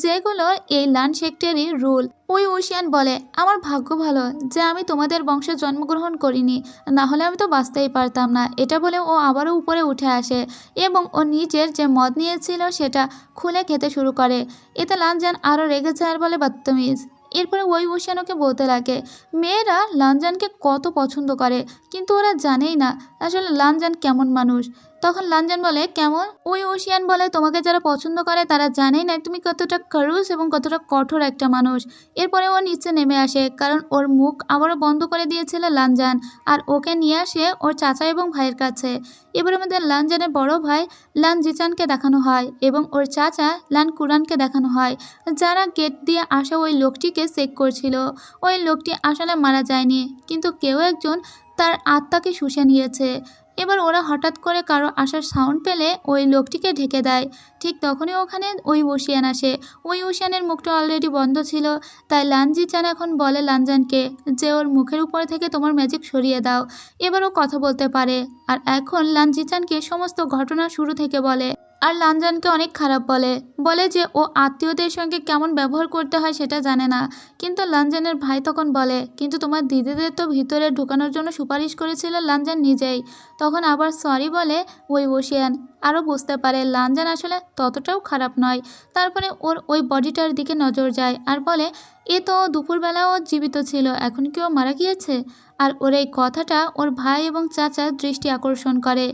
যেগুলো এই লান সেক্টরেরই রুল। ওই ওশিয়ান বলে, আমার ভাগ্য ভালো যে আমি তোমাদের বংশে জন্মগ্রহণ করিনি, না হলে আমি তো বাঁচতেই পারতাম না। এটা বলে ও আবারও উপরে উঠে আসে এবং ও নিজের যে মদ নিয়েছিল সেটা খুলে খেতে শুরু করে। এতে লানজান আরও রেগে যায় আর বলে, বদতমিজ। এরপরে ওই ওশিয়ান ওকে বলতে লাগে, মেয়েরা লানজানকে কত পছন্দ করে, কিন্তু ওরা জানেই না আসলে লানজান কেমন মানুষ। তখন লানজান বলে, কেমন? ওই ওশিয়ান বলে, তোমাকে যারা পছন্দ করে তারা জানেই না তুমি কতটা খরুস এবং কতটা কঠোর একটা মানুষ। এরপরে ও নিচে নেমে আসে, কারণ ওর মুখ আবারও বন্ধ করে দিয়েছিল লানজান, আর ওকে নিয়ে আসে ওর চাচা এবং ভাইয়ের কাছে। এবার আমাদের লানজানের বড় ভাই লান জিচানকে দেখানো হয় এবং ওর চাচা লান কুরানকে দেখানো হয়, যারা গেট দিয়ে আসা ওই লোকটিকে চেক করছিল। ওই লোকটি আসলে মারা যায়নি, কিন্তু কেউ একজন তার আত্মাকে শুষে নিয়েছে। এবার ওরা হঠাৎ করে কারো আসার সাউন্ড পেলে ওই লোকটিকে ঢেকে দেয়। ঠিক তখনই ওখানে ওই ওশিয়ান আসে। ওই ওশিয়ানের মুখটা অলরেডি বন্ধ ছিল, তাই লানজি চান এখন বলে লানজানকে যে ওর মুখের উপর থেকে তোমার ম্যাজিক সরিয়ে দাও। এবার ও কথা বলতে পারে, আর এখন লানজি চানকে সমস্ত ঘটনা শুরু থেকে বলে। আর লানজানকে অনেক খারাপ বলে, বলে যে ও আত্মীয়দের সঙ্গে কেমন ব্যবহার করতে হয় সেটা জানে না। কিন্তু লানজানের ভাই তখন বলে, কিন্তু তোমার দিদিদের তো ভিতরে ঢোকানোর জন্য সুপারিশ করেছিল লানজান নিজেই। তখন আবার সরি বলে ওই ওশিয়ান। আরও বুঝতে পারে লানজান আসলে ততটাও খারাপ নয়। তারপরে ওর ওই বডিটার দিকে নজর যায় আর বলে, এ তো দুপুরবেলাও জীবিত ছিল, এখন কি ও মারা গিয়েছে? আর ওর এই কথাটা ওর ভাই এবং চাচার দৃষ্টি আকর্ষণ করে।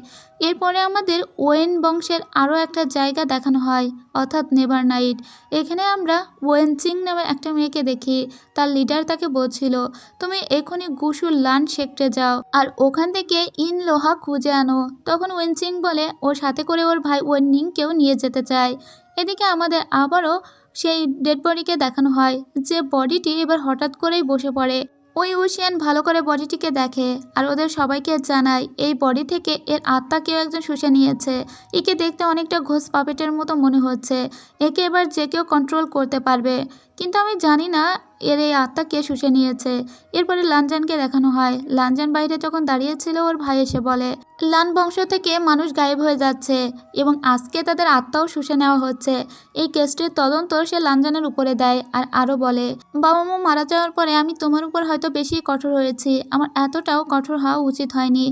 এরপরে আমাদের ওয়েন বংশের আরও একটা জায়গা দেখানো হয়, অর্থাৎ নেভার নাইট। এখানে আমরা ওয়েন চিং নামের একটা মেয়েকে দেখি। তার লিডার তাকে বলছিল, তুমি এখনই গুসু লান সেক্টরে যাও আর ওখান থেকে ইন লোহা খুঁজে আনো। তখন ওয়েন চিং বলে ওর সাথে করে ওর ভাই ওয়েন নিংকেও নিয়ে যেতে চায়। এদিকে আমাদের আবারও সেই ডেড বডিকে দেখানো হয়, যে বডিটি এবার হঠাৎ করেই বসে পড়ে। ওই ওশিয়ান ভালো করে বডিটিকে দেখে আর ওদের সবাইকে জানায় এই বডি থেকে এর আত্মা কেউ একজন শুষে নিয়েছে। একে দেখতে অনেকটা ঘোষ পাপেটের মতো মনে হচ্ছে, একে এবার যে কেউ কন্ট্রোল করতে পারবে, কিন্তু আমি জানি না এর এই আত্মা কে শুষে নিয়েছে। এরপরে লানজানকে দেখানো হয়। লানজান বাইরে যখন দাঁড়িয়েছিল ওর ভাই এসে বলে, লান বংশ থেকে মানুষ গায়েব হয়ে যাচ্ছে এবং আজকে তাদের আত্মাও শুষে নেওয়া হচ্ছে। এই কেসটির তদন্ত সে লানজানের উপরে দেয় আর আরও বলে, বাবা মা মারা যাওয়ার পরে আমি তোমার উপর হয়তো বেশি কঠোর হয়েছি, আমার এতটাও কঠোর হওয়া উচিত হয়নি।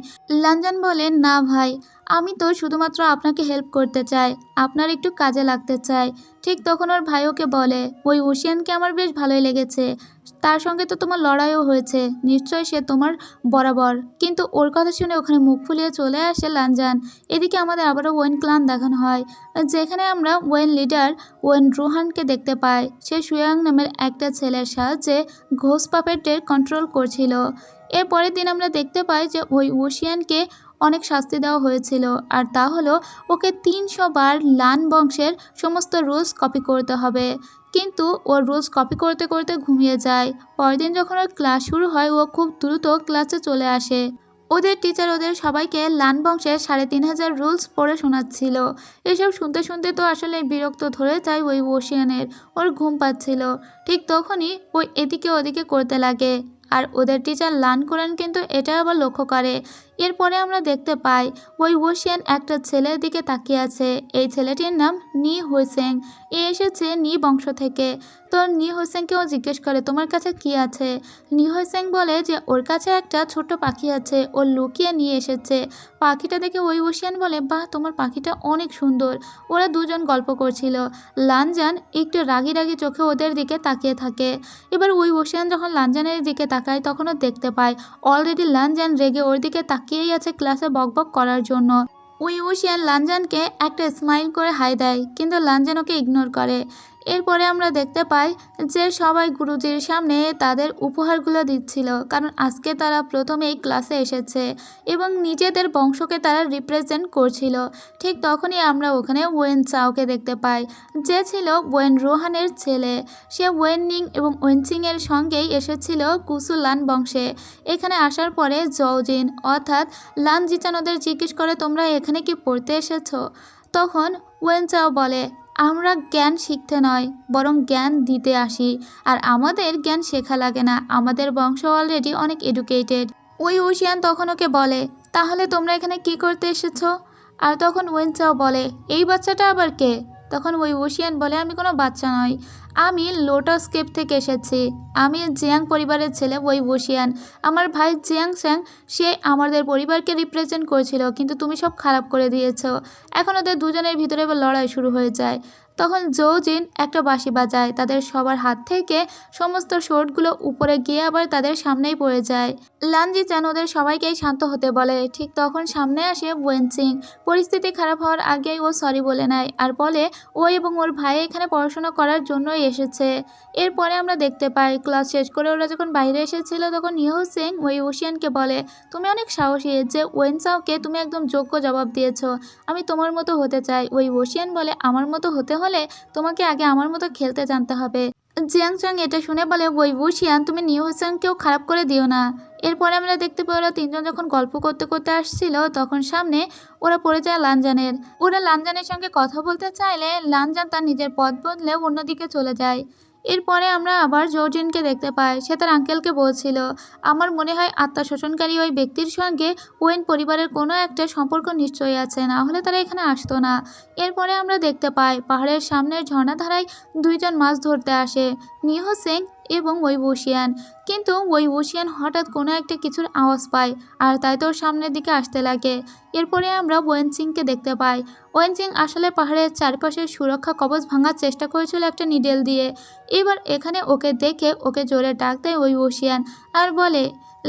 লানজান বলে, না ভাই, আমি তো শুধুমাত্র আপনাকে হেল্প করতে চাই, আপনার একটু কাজে লাগতে চাই। ঠিক তখন ওর ভাই ওকে বলে, ওই ওশিয়ানকে আমার বেশ ভালোই লেগেছে, তার সঙ্গে তো তোমার লড়াইও হয়েছে, নিশ্চয়ই সে তোমার বরাবর। কিন্তু ওর কথা শুনে ওখানে মুখ ফুলিয়ে চলে আসে লানজান। এদিকে আমাদের আবারও ওয়েন ক্লান দেখানো হয়, যেখানে আমরা ওয়েন লিডার ওয়েন রুহানকে দেখতে পাই। সে সুয়াং নামের একটা ছেলের সাহায্যে ঘোষ পাপেটদের কন্ট্রোল করছিল। এর পরের দিন আমরা দেখতে পাই যে ওই ওশিয়ানকে অনেক শাস্তি দেওয়া হয়েছিল, আর তা হলো ওকে ৩০০ বার লান বংশের সমস্ত রুলস কপি করতে হবে। কিন্তু ওর রুলস কপি করতে করতে ঘুমিয়ে যায়। পরের দিন যখন ওর ক্লাস শুরু হয় ও খুব দ্রুত ক্লাসে চলে আসে। ওদের টিচার ওদের সবাইকে লান বংশের ৩,৫০০ রুলস পড়ে শোনাচ্ছিল। এসব শুনতে শুনতে তো আসলে বিরক্ত ধরে যায় ওই ওশিয়ানের, ওর ঘুম পাচ্ছিল। ঠিক তখনই ওই এদিকে ওদিকে করতে লাগে, আর ওদের টিচার লান কুরান কিন্তু এটা আবার লক্ষ্য করে। এরপরে আমরা দেখতে পাই ওই ওশিয়ান একটা ছেলের দিকে তাকিয়ে আছে। এই ছেলেটির নাম নি হুইসেং। এ এসেছে নি বংশ থেকে। তো নি হুইসেংকে ও জিজ্ঞেস করে, তোমার কাছে কি আছে? নি হুইসেং বলে যে ওর কাছে একটা ছোট্ট পাখি আছে, ও লুকিয়ে নিয়ে এসেছে। পাখিটা দেখে ওই ওশিয়ান বলে, বাহ, তোমার পাখিটা অনেক সুন্দর। ওরা দুজন গল্প করছিল। লানজান একটু রাগি রাগি চোখে ওদের দিকে তাকিয়ে থাকে। এবার ওই ওশিয়ান যখন লানজানের দিকে তাকায় তখনও দেখতে পায় অলরেডি লানজান রেগে ওর দিকে তাকিয়েই আছে ক্লাসে বকবক করার জন্য। ওই ওশিয়ান লানজানকে একটা স্মাইল করে হাই দেয়, কিন্তু লানজান ওকে ইগনোর করে। এরপরে আমরা দেখতে পাই যে সবাই গুরুজির সামনে তাদের উপহারগুলো দিচ্ছিল, কারণ আজকে তারা প্রথমেই ক্লাসে এসেছে এবং নিজেদের বংশকে তারা রিপ্রেজেন্ট করছিল। ঠিক তখনই আমরা ওখানে ওয়েন চাওকে দেখতে পাই, যে ছিল ওয়েন রোহানের ছেলে। সে ওয়েন নিং এবং ওয়েন চিংয়ের সঙ্গেই এসেছিল কুসু লান বংশে। এখানে আসার পরে জওজিন অর্থাৎ লান জিচান ওদের জিজ্ঞেস করে, তোমরা এখানে কি পড়তে এসেছো? তখন ওয়েন চাও বলে, আমরা জ্ঞান শিখতে নয়, বরং জ্ঞান দিতে আসি, আর আমাদের জ্ঞান শেখা লাগে না, আমাদের বংশ অলরেডি অনেক এডুকেটেড। ওই ওশিয়ান তখন ওকে বলে, তাহলে তোমরা এখানে কি করতে এসেছো? আর তখন ওয়েনচাও বলে, এই বাচ্চাটা আবার কে? তখন ওই ওশিয়ান বলে, আমি কোনো বাচ্চা নই, আমি লোটাস কেপ থেকে এসেছি। আমি জিয়াং পরিবারের ছেলে ওই ওশিয়ান। আমার ভাই জিয়াং স্যাং সে আমাদের পরিবারকে রিপ্রেজেন্ট করেছিল, কিন্তু তুমি সব খারাপ করে দিয়েছো। এখন ওদের দুজনের ভিতরে এবার লড়াই শুরু হয়ে যায়। তখন জৌজিন একটা বাঁশি বাজায়, তাদের সবার হাত থেকে সমস্ত শোটগুলো উপরে গিয়ে আবার তাদের সামনেই পড়ে যায়। লানজি চান ওদের সবাইকেই শান্ত হতে বলে। ঠিক তখন সামনে আসে ওয়েনচিং। পরিস্থিতি খারাপ হওয়ার আগেই ও সরি বলে নেয় আর বলে ও এবং ওর ভাই এখানে পড়াশোনা করার জন্যই এসেছে। এরপরে আমরা দেখতে পাই ক্লাস শেষ করে ওরা যখন বাইরে এসেছিল তখন ইহো সিং ওই ওশিয়ানকে বলে, তুমি অনেক সাহসী যে ওয়েনচাওকে তুমি একদম যোগ্য জবাব দিয়েছো। আমি তোমার মতো হতে চাই। ওই ওশিয়ান বলে, আমার মতো হতে হলে তোমাকে আগে আমার মতো খেলতে জানতে হবে। জিয়াং চাং এটা শুনে বলে, ওই ওশিয়ান তুমি নিউ হোসেনকেও খারাপ করে দিও না। এরপরে আমরা দেখতে পাই ওরা তিনজন যখন গল্প করতে করতে আসছিল তখন সামনে ওরা পড়ে যায় লানজানের। ওরা লানজানের সঙ্গে কথা বলতে চাইলে লানজান তার নিজের পথ বদলে অন্যদিকে চলে যায়। এরপরে আমরা আবার জর্জিনকে দেখতে পাই। সে তার আঙ্কেলকে বলছিল, আমার মনে হয় আত্মা শোষণকারী ওই ব্যক্তির সঙ্গে ওয়েন পরিবারের কোনো একটা সম্পর্ক নিশ্চয়ই আছে, না হলে তারা এখানে আসতো না। এরপরে আমরা দেখতে পাই পাহাড়ের সামনের ঝর্ণাধারায় দুইজন মাছ ধরতে আসে, নিহো সিং এবং ওই ওশিয়ান। কিন্তু ওই ওশিয়ান হঠাৎ কোনো একটা কিছুর আওয়াজ পায় আর তাই তোর সামনের দিকে আসতে লাগে। এরপরে আমরা ওয়েনচিংকে দেখতে পাই। ওয়েনচিং আসলে পাহাড়ের চারপাশের সুরক্ষা কবচ ভাঙার চেষ্টা করেছিল একটা নিডেল দিয়ে। এবার এখানে ওকে দেখে ওকে জোরে ডাক দেয় ওই ওশিয়ান আর বলে,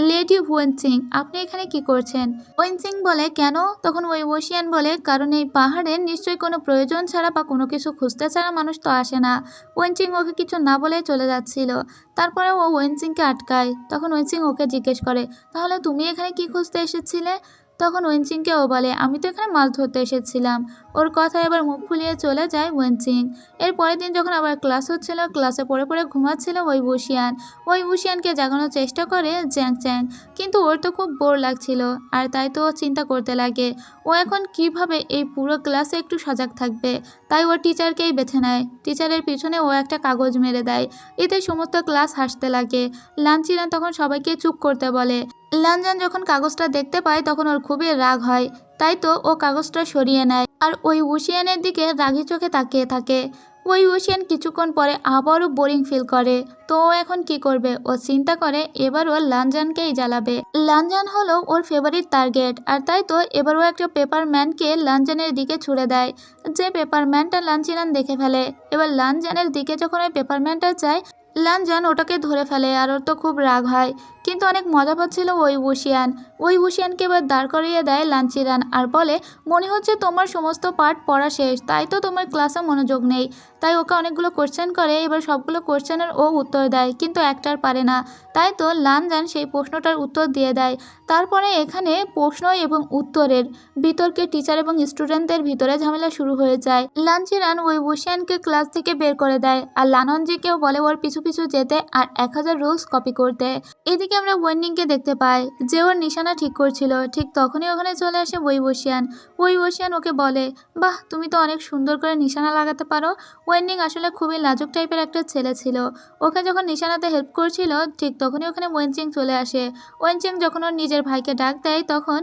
লেডি ওয়েনচিং, আপনি এখানে কি করছেন? ওয়েনচিং বলে, কেন? তখন ওই ওশিয়ান বলে, কারণ এই পাহাড়ের নিশ্চয়ই কোনো প্রয়োজন ছাড়া বা কোনো কিছু খুঁজতে ছাড়া মানুষ তো আসে না। ওয়েনচিং ওকে কিছু না বলে চলে যাচ্ছিল। তারপরে ও ওয়েনচিংকে আটকায়। তখন ওয়েনচিং ওকে জিজ্ঞেস করে, তাহলে তুমি এখানে কি খুঁজতে এসেছিলে? তখন ওয়েনচিংকে ও বলে, আমি তো এখানে মাছ ধরতে এসেছিলাম। ওর কথায় আবার মুখ ফুলিয়ে চলে যায় ওয়েনচিং। এর পরের দিন যখন আবার ক্লাস হচ্ছিল, ক্লাসে পড়ে পড়ে ঘুমাচ্ছিল ওই ওশিয়ান। ওই ওশিয়ানকে জাগানোর চেষ্টা করে জ্যাং চ্যাং, কিন্তু ওর তো খুব বোর লাগছিল আর তাই তো ও চিন্তা করতে লাগে ও এখন কিভাবে এই পুরো ক্লাসে একটু সজাগ থাকবে। তাই ও টিচারকেই বেছে নেয়। টিচারের পিছনে ও একটা কাগজ মেরে দেয়। এতে সমস্ত ক্লাস হাসতে লাগে। লানচিরান তখন সবাইকে চুপ করতে বলে। লানজান যখন কাগজটা দেখতে পায় তখন ওর খুবই রাগ হয়, তাই তো ও কাগজটা সরিয়ে নেয় আর ওই ওশিয়ানের দিকে রাগি চোখে তাকিয়ে থাকে। ওই ওশিয়ান কিছুক্ষণ পরে আবারও বোরিং ফিল করে। তো ও এখন কি করবে? ও চিন্তা করে এবার ও লানজানকেই জ্বালাবে। লানজান হলো ওর ফেভারিট টার্গেট আর তাই তো এবার ও একটা পেপার ম্যানকে লানজানের দিকে ছুড়ে দেয়, যে পেপার ম্যানটা লানচিরান দেখে ফেলে। এবার লানজানের দিকে যখন ওই পেপার ম্যানটা যায়, লানজান ওটাকে ধরে ফেলে আর ওর তো খুব রাগ হয়, কিন্তু অনেক মজা পাচ্ছিল ওই ওশিয়ান। ওই ওশিয়ানকে এবার দাঁড় করিয়ে দেয় লানচিরান আর বলে, মনে হচ্ছে তোমার সমস্ত পাঠ পড়া শেষ, তাই তো তোমার ক্লাসে মনোযোগ নেই। তাই ওকে অনেকগুলো কোশ্চেন করে। এবার সবগুলো কোশ্চেনের ও উত্তর দেয়, কিন্তু একটার পারে না। তাই তো লানজান সেই প্রশ্নটার উত্তর দিয়ে দেয়। তারপরে এখানে প্রশ্ন এবং উত্তরের বিতর্কে টিচার এবং স্টুডেন্টদের ভিতরে ঝামেলা শুরু হয়ে যায়। লানচিরান ওই ওশিয়ানকে ক্লাস থেকে বের করে দেয় আর লাননজিকেও বলে ওর পিছু পিছু যেতে আর 1000 রুলস কপি করতে। এদিকে আমরা ওয়েন্ডিংকে দেখতে পাই যে ওর নিশানা ঠিক করছিল। ঠিক তখনই ওখানে চলে আসে ওই ওশিয়ান। ওই ওশিয়ান ওকে বলে, বাহ, তুমি তো অনেক সুন্দর করে নিশানা লাগাতে পারো। ওয়েন্ডিং আসলে খুবই লাজুক টাইপের একটা ছেলে ছিল। ওকে যখন নিশানাতে হেল্প করছিল ঠিক তখনই ওখানে ওয়েনচিং চলে আসে। ওয়েনচিং যখন ওর নিজের ভাইকে ডাক দেয় তখন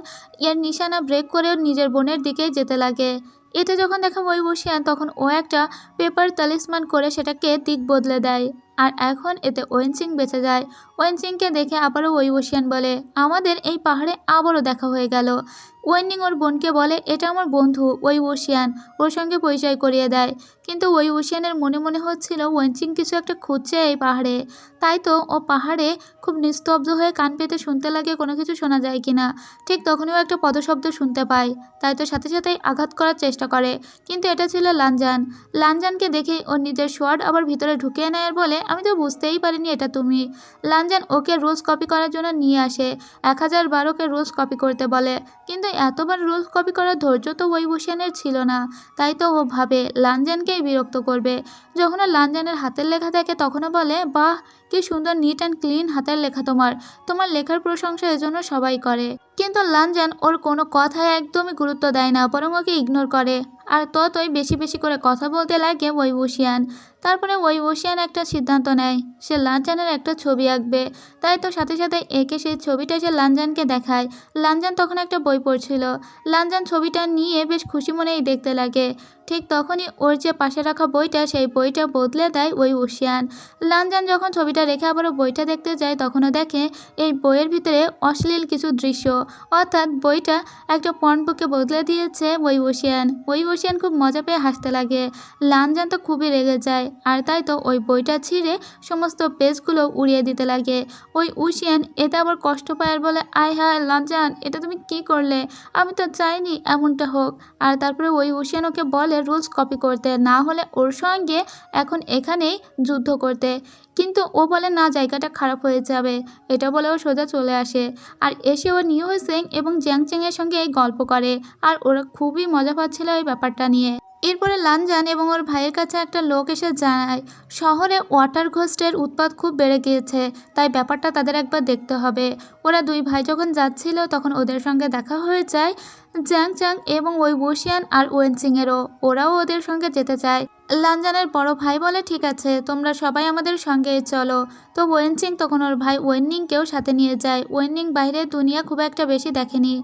এর নিশানা ব্রেক করে ওর নিজের বোনের দিকেই যেতে লাগে। এতে যখন দেখা ওই ওশিয়ান তখন ও একটা পেপার তালিসমান করে সেটাকে দিক বদলে দেয় আর এখন এতে ওয়েনচিং বেঁচে যায়। ওয়েনচিংকে দেখে আবারও ওই ওশিয়ান বলে, আমাদের এই পাহাড়ে আবারও দেখা হয়ে গেল। ওয়েন্ডিং ওর বোনকে বলে, এটা আমার বন্ধু ওই ওশিয়ান, ওর সঙ্গে পরিচয় করিয়ে দেয়। কিন্তু ওই ওশিয়ানের মনে মনে হচ্ছিল ওয়েনচিং কিছু একটা খুঁজছে এই পাহাড়ে। তাই তো ও পাহাড়ে খুব নিস্তব্ধ হয়ে কান পেতে শুনতে লাগে কোনো কিছু শোনা যায় কিনা। ঠিক তখনই ও একটা পদশব্দ শুনতে পায়। তাই তো সাথে সাথেই আঘাত করার চেষ্টা করে, কিন্তু এটা ছিল লানজান। লানজানকে দেখে ওর নিজের সোয়ার্ড আবার ভিতরে ঢুকিয়ে নেয় আর বলে, আমি তো বুঝতেই পারিনি এটা তুমি। লানজান ওকে রুলস কপি করার জন্য নিয়ে আসে। 1012কে রুলস কপি করতে বলে, কিন্তু এতবার রুলস কপি করার ধৈর্য তো ওই ওশিয়ানের ছিল না। তাই তো ও ভাবে লানজানকেই বিরক্ত করবে। যখন ও লানজানের হাতের লেখা দেখে তখনও বলে, বাহ, কি সুন্দর নিট অ্যান্ড ক্লিন হাতের লেখা তোমার। তোমার লেখার প্রশংসা এজন্য সবাই করে। কিন্তু লানজান ওর কোনো কথায় একদমই গুরুত্ব দেয় না, বরং ওকে ইগনোর করে আর ততই বেশি বেশি করে কথা বলতে লাগে ওই ওশিয়ান। তারপরে ওই ওশিয়ান একটা সিদ্ধান্ত নেয়, সে লানজানের একটা ছবি আঁকবে। তাই তো সাথে সাথে এঁকে সেই ছবিটা সে লানজানকে দেখায়। লানজান তখন একটা বই পড়ছিল। লানজান ছবিটা নিয়ে বেশ খুশি মনেই দেখতে লাগে। ঠিক তখনই ওর যে পাশে রাখা বইটা, সেই বইটা বদলে দেয় ওই ওশিয়ান। লানজান যখন ছবিটা রেখে আবারও বইটা দেখতে যায়, তখনও দেখে এই বইয়ের ভিতরে অশ্লীল কিছু দৃশ্য, অর্থাৎ বইটা একটা পর্নবুকে বদলে দিয়েছে ওই ওশিয়ান। ওই ওশিয়ান খুব মজা পেয়ে হাসতে লাগে। লানজান তো খুবই রেগে যায়, আর তাই তো ওই বইটা ছিঁড়ে সমস্ত পেজগুলো উড়িয়ে দিতে লাগে। ওই ওশিয়ান এতে আবার কষ্ট পায় আর বলে, আয় হায় লানজান, এটা তুমি কি করলে? আমি তো চাইনি এমনটা হোক। আর তারপরে ওই ওশিয়ান ওকে বলে রুলস কপি করতে, না হলে ওর সঙ্গে এখন এখানেই যুদ্ধ করতে। কিন্তু ও বলে না, জায়গাটা খারাপ হয়ে যাবে। এটা বলে ও সোজা চলে আসে। আর এসে ও নিউ হোসেং এবং জ্যাংচেংয়ের সঙ্গে এই গল্প করে, আর ওরা খুবই মজা পাচ্ছিল এই ব্যাপারটা নিয়ে। এরপরে লানজান এবং ওর ভাইয়ের কাছে একটা লোক এসে জানায় শহরে ওয়াটার ঘোস্টের উৎপাত খুব বেড়ে গিয়েছে, তাই ব্যাপারটা তাদের একবার দেখতে হবে। ওরা দুই ভাই যখন যাচ্ছিল তখন ওদের সঙ্গে দেখা হয়ে যায় জ্যাংচাং এবং ওই ওশিয়ান আর ওয়েনচিংয়েরও। ওরাও ওদের সঙ্গে যেতে চায়। লানজানের বড় ভাই বলে, ঠিক আছে, তোমরা সবাই আমাদের সঙ্গে চলো। তো ওয়েনচিং তখন ওর ভাই ওয়েননিংকেও সাথে নিয়ে যায়। ওয়েননিং বাইরের দুনিয়া খুব একটা বেশি দেখেনি।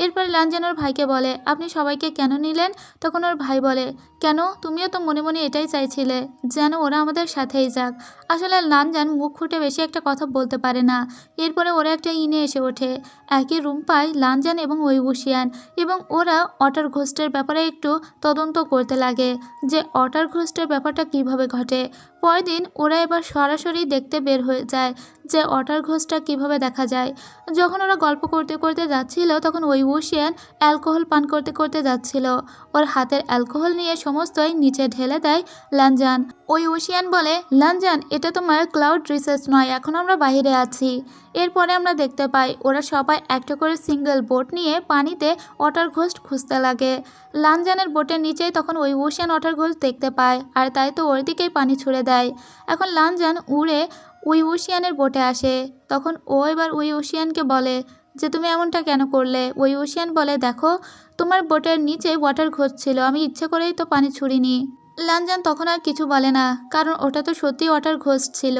এরপর লানজান ওর ভাইকে বলে, আপনি সবাইকে কেন নিলেন? তখন ওর ভাই বলে, কেন, তুমিও তো মনে মনে এটাই চাইছিলে যেন ওরা আমাদের সাথেই যাক। আসলে লানজান মুখ ফুটে বেশি একটা কথা বলতে পারে না। এরপরে ওরা একটা ইনে এসে ওঠে। একই রুম পায় লানজান এবং ওই ওশিয়ান, এবং ওরা অটার ঘোস্টের ব্যাপারে একটু তদন্ত করতে লাগে যে অটার ঘোস্টের ব্যাপারটা কিভাবে ঘটে। পরের দিন ওরা এবার সরাসরি দেখতে বের হয়ে যায় যে অটার ঘোস্টটা কিভাবে দেখা যায়। যখন ওরা গল্প করতে করতে যাচ্ছিল তখন ওই ওশিয়ান অ্যালকোহল পান করতে করতে যাচ্ছিল। ওর হাতের অ্যালকোহল নিয়ে সমস্তই নিচে ঢেলে দেয় লানজান। ওই ওশিয়ান বলে, লানজান, এটা তোমার ক্লাউড রিসার্চ নয়, এখন আমরা বাইরে আছি। এরপরে আমরা দেখতে পাই ওরা সবাই একটা করে সিঙ্গেল বোট নিয়ে পানিতে ওয়াটার ঘোস্ট খুঁজতে লাগে। লানজানের বোটের নিচেই তখন ওই ওশিয়ান ওয়াটার ঘোস্ট দেখতে পায়, আর তাই তো ওর দিকেই পানি ছুড়ে দেয়। এখন লানজান উড়ে ওই ওশিয়ানের বোটে আসে। তখন ও এবার ওই ওশিয়ানকে বলে যে তুমি এমনটা কেন করলে? ওই ওশিয়ান বলে, দেখো, তোমার বোটের নিচে ওয়াটার ঘোস্ট ছিল, আমি ইচ্ছে করেই তো পানি ছুড়িনি। লানজান তখন আর কিছু বলে না, কারণ ওটা তো সত্যি ওয়াটার ঘোস্ট ছিল।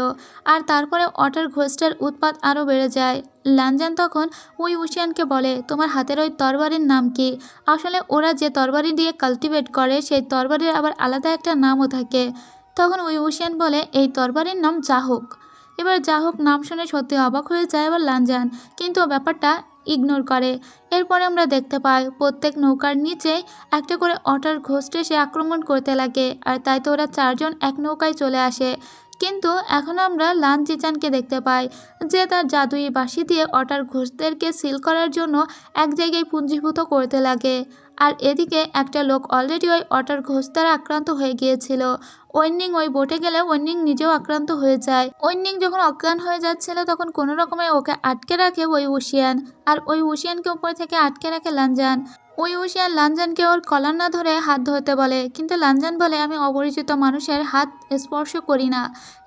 আর তারপরে ওয়াটার ঘোস্টের উৎপাত আরও বেড়ে যায়। লানজান তখন ওই ওশিয়ানকে বলে, তোমার হাতের ওই তরবারির নাম কি? আসলে ওরা যে তরবারি দিয়ে কাল্টিভেট করে সেই তরবারির আবার আলাদা একটা নামও থাকে। তখন ওই ওশিয়ান বলে, এই তরবারির নাম জাহুক। এবার জাহুক নাম শুনে সত্যি অবাক হয়ে যায় আবার লানজান, কিন্তু ব্যাপারটা ইগনোর করে। এরপরে আমরা দেখতে পাই প্রত্যেক নৌকার নিচে একটা করে অটার ঘোস্ট এসে আক্রমণ করতে লাগে, আর তাই তো ওরা চারজন এক নৌকায় চলে আসে। কিন্তু এখন আমরা লান জিচানকে দেখতে পাই যে তার জাদুই বাঁশি দিয়ে অটার ঘোস্টদেরকে সিল করার জন্য এক জায়গায় পুঞ্জীভূত করতে লাগে। আর এদিকে একটা লোক অলরেডি ওই অটার ঘোস্ট দ্বারা আক্রান্ত হয়ে গিয়েছিল। ওয়েননিং ওই বোটে গেলে ওয়েননিং নিজেও আক্রান্ত হয়ে যায়। ওয়েননিং যখন অজ্ঞান হয়ে যাচ্ছিল তখন কোনো রকমে ওকে আটকে রাখে ওই ওশিয়ান, আর ওই ওশিয়ানকে উপর থেকে আটকে রাখে লানজান। ওই ওশিয়ান লানজানকে ওর কলার না ধরে হাত ধরতে বলে, কিন্তু লানজান বলে, আমি অপরিচিত মানুষের হাত স্পর্শ করি না।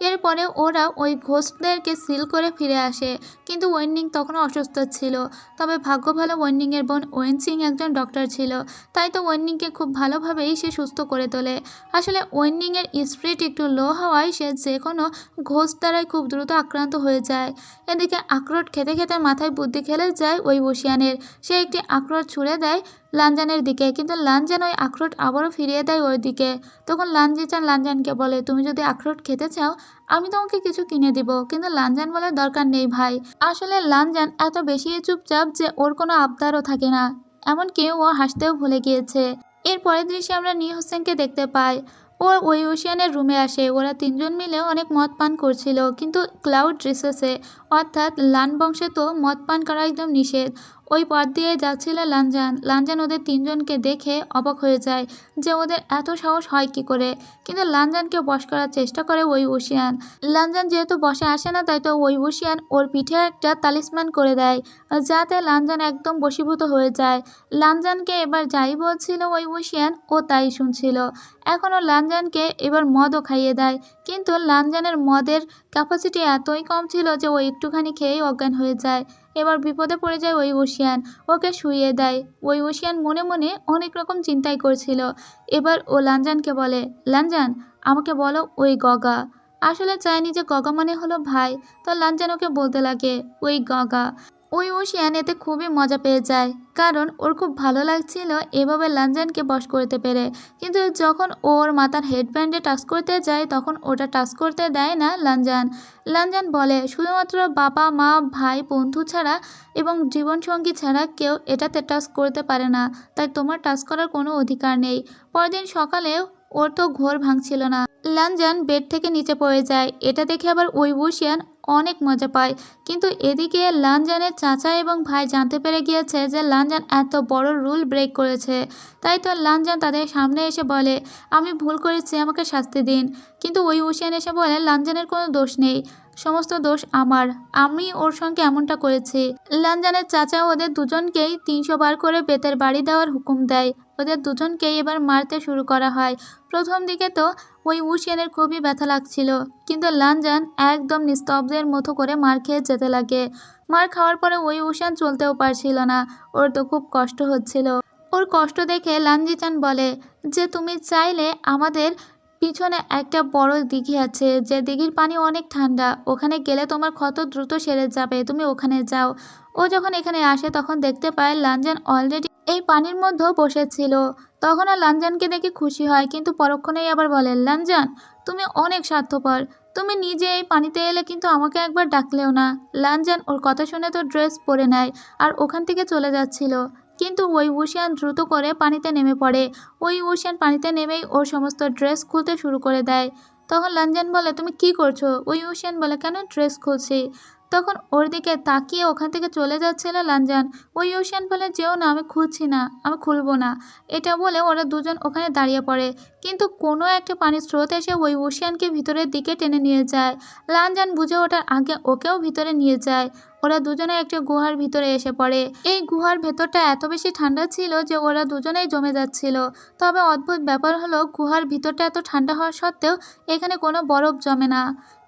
এরপরে ওরা ওই ঘোস্টদেরকে সিল করে ফিরে আসে, কিন্তু ওয়েননিং তখনও অসুস্থ ছিল। তবে ভাগ্য ভালো ওয়েননিংয়ের বোন ওয়েনচিং একজন ডক্টর ছিল, তাই তো ওয়েননিংকে খুব ভালোভাবেই সে সুস্থ করে তোলে। আসলে ওয়েননিংয়ের স্পিরিট একটু লো হওয়ায় সে যে কোনো ঘোস্ট দ্বারাই খুব দ্রুত আক্রান্ত হয়ে যায়। এদিকে আখরোট খেতে খেতে মাথায় বুদ্ধি খেলে যায় ওই ওশিয়ানের। সে একটি আখরোট ছুঁড়ে দেয় লানজানের দিকে, কিন্তু লানজান ওই আখরোট আবারও ফিরিয়ে দেয় ওর দিকে। তখন লানজিচান লানজানকে বলে, তুমি যদি আখরোট খেতে চাও আমি তোমাকে কিছু কিনে দিব। কিন্তু লানজান বলে, দরকার নেই ভাই। আসলে লানজান এত বেশি চুপচাপ যে ওর কোনো আবদারও থাকে না, এমনকি ও হাসতেও ভুলে গিয়েছে। এর পরের দৃশ্যে আমরা নিউ হোসেনকে দেখতে পাই। ও ওই ওশিয়ানের রুমে আসে। ওরা তিনজন মিলে অনেক মদ পান করছিল, কিন্তু ক্লাউড রিসেসে অর্থাৎ লান বংশে তো মদ পান করা একদম নিষেধ। ওই পথ দিয়ে যাচ্ছিল লানজান। লানজান ওদের তিনজনকে দেখে অবাক হয়ে যায় যে ওদের এত সাহস হয় কি করে, কিন্তু লানজানকে বশ করার চেষ্টা করে ওই ওশিয়ান। লানজান যেহেতু বসে আসে না, তাই তো ওই ওশিয়ান ওর পিঠে একটা তালিসমান করে দেয় যাতে লানজান একদম বশীভূত হয়ে যায়। লানজানকে এবার যাই বলছিল ওই ওশিয়ান ও তাই শুনছিল। এখনও লানজানকে এবার মদও খাইয়ে দেয়, কিন্তু লানজানের মদের ক্যাপাসিটি এতই কম ছিল যে ও একটুখানি খেয়েই অজ্ঞান হয়ে যায়। এবার বিপদে পড়ে যায় ওই ওশিয়ান, ওকে শুইয়ে দেয়। ওই ওশিয়ান মনে মনে অনেক রকম চিন্তাই করছিল। এবার ও লানজানকে বলে, লানজান আমাকে বলো ওই গগা। আসলে চায়নি যে গগা মানে হলো ভাই, তো লানজান ওকে বলতে লাগে ওই গগা। ওই ওশিয়ান এতে খুবই মজা পেয়ে যায়, কারণ ওর খুব ভালো লাগছিল এভাবে লানজানকে বশ করতে পেরে। কিন্তু যখন ওর মাথার হেডব্যান্ডে টাচ করতে যায় তখন ওটা টাচ করতে দেয় না লানজান। লানজান বলে শুধুমাত্র বাবা মা ভাই বন্ধু ছাড়া এবং জীবনসঙ্গী ছাড়া কেউ এটাতে টাচ করতে পারে না, তাই তোমার টাচ করার কোনো অধিকার নেই। পরদিন সকালেও ওর তো ঘোর ভাঙছিল না। লানজান বেড থেকে নিচে পড়ে যায়। এটা দেখে আবার ওই ওশিয়ান অনেক মজা পায়। কিন্তু এদিকে লানজানের চাচা এবং ভাই জানতে পেরে গিয়েছে যে লানজান এত বড় রুল ব্রেক করেছে। তাই তো লানজান তাদের সামনে এসে বলে, আমি ভুল করেছি, আমাকে শাস্তি দিন। কিন্তু ওই ওশিয়ান এসে বলে লানজানের কোনো দোষ নেই, সমস্ত দোষ আমার, আমি ওর সঙ্গে এমনটা করেছি। লানজানের চাচা ওদের দুজনকেই 300 বার করে বেতের বাড়ি দেওয়ার হুকুম দেয়। ওদের দুজনকেই এবার মারতে শুরু করা হয়। প্রথম দিকে তো ওই ওশিয়ানের খুবই ব্যথা লাগছিল, কিন্তু লানজান একদম নিস্তব্ধের মতো করে মার খেয়ে যেতে লাগে। মার খাওয়ার পরে ওই ওশিয়ান চলতেও পারছিল না, ওর তো খুব কষ্ট হচ্ছিল। ওর কষ্ট দেখে লানজিচান বলে যে তুমি চাইলে আমাদের পিছনে একটা বড় দিঘি আছে, যে দিঘির পানি অনেক ঠান্ডা, ওখানে গেলে তোমার ক্ষত দ্রুত সেরে যাবে, তুমি ওখানে যাও। ও যখন এখানে আসে তখন দেখতে পায় লানজান অলরেডি এই পানির মধ্যে বসেছিল। তখন আর লানজানকে দেখে খুশি হয়, কিন্তু পরক্ষণেই আবার বলে, লানজান তুমি অনেক স্বার্থপর, তুমি নিজে এই পানিতে এলে কিন্তু আমাকে একবার ডাকলেও না। লানজান ওর কথা শুনে তো ড্রেস পরে নেয় আর ওখান থেকে চলে যাচ্ছিল, কিন্তু ওই ওশিয়ান দ্রুত করে পানিতে নেমে পড়ে। ওই ওশিয়ান পানিতে নেমেই ওর সমস্ত ড্রেস খুলতে শুরু করে দেয়। তখন লানজান বলে, তুমি কি করছো? ওই ওশিয়ান বলে, কেন ড্রেস খুলছি। তখন ওর দিকে তাকিয়ে ওখান থেকে চলে যাচ্ছিল লানজান। ওই ওশিয়ান বলে, যেও না, আমি খুলছি না, আমি খুলবো না। এটা বলে ওরা দুজন ওখানে দাঁড়িয়ে পড়ে, কিন্তু কোনো একটা পানির স্রোত এসে ওই ওশিয়ানকে ভিতরের দিকে টেনে নিয়ে যায়। লানজান বুঝে ওঠার আগে ওকেও ভিতরে নিয়ে যায়। ওরা দুজনে একটা গুহার ভিতরে এসে পড়ে। এই গুহার ভেতরটা এত বেশি ঠান্ডা ছিল যে ওরা দুজনেই জমে যাচ্ছিল। তবে অদ্ভুত ব্যাপার হলো, গুহার ভিতরটা এত ঠান্ডা হওয়া সত্ত্বেও এখানে কোনো বরফ জমে না।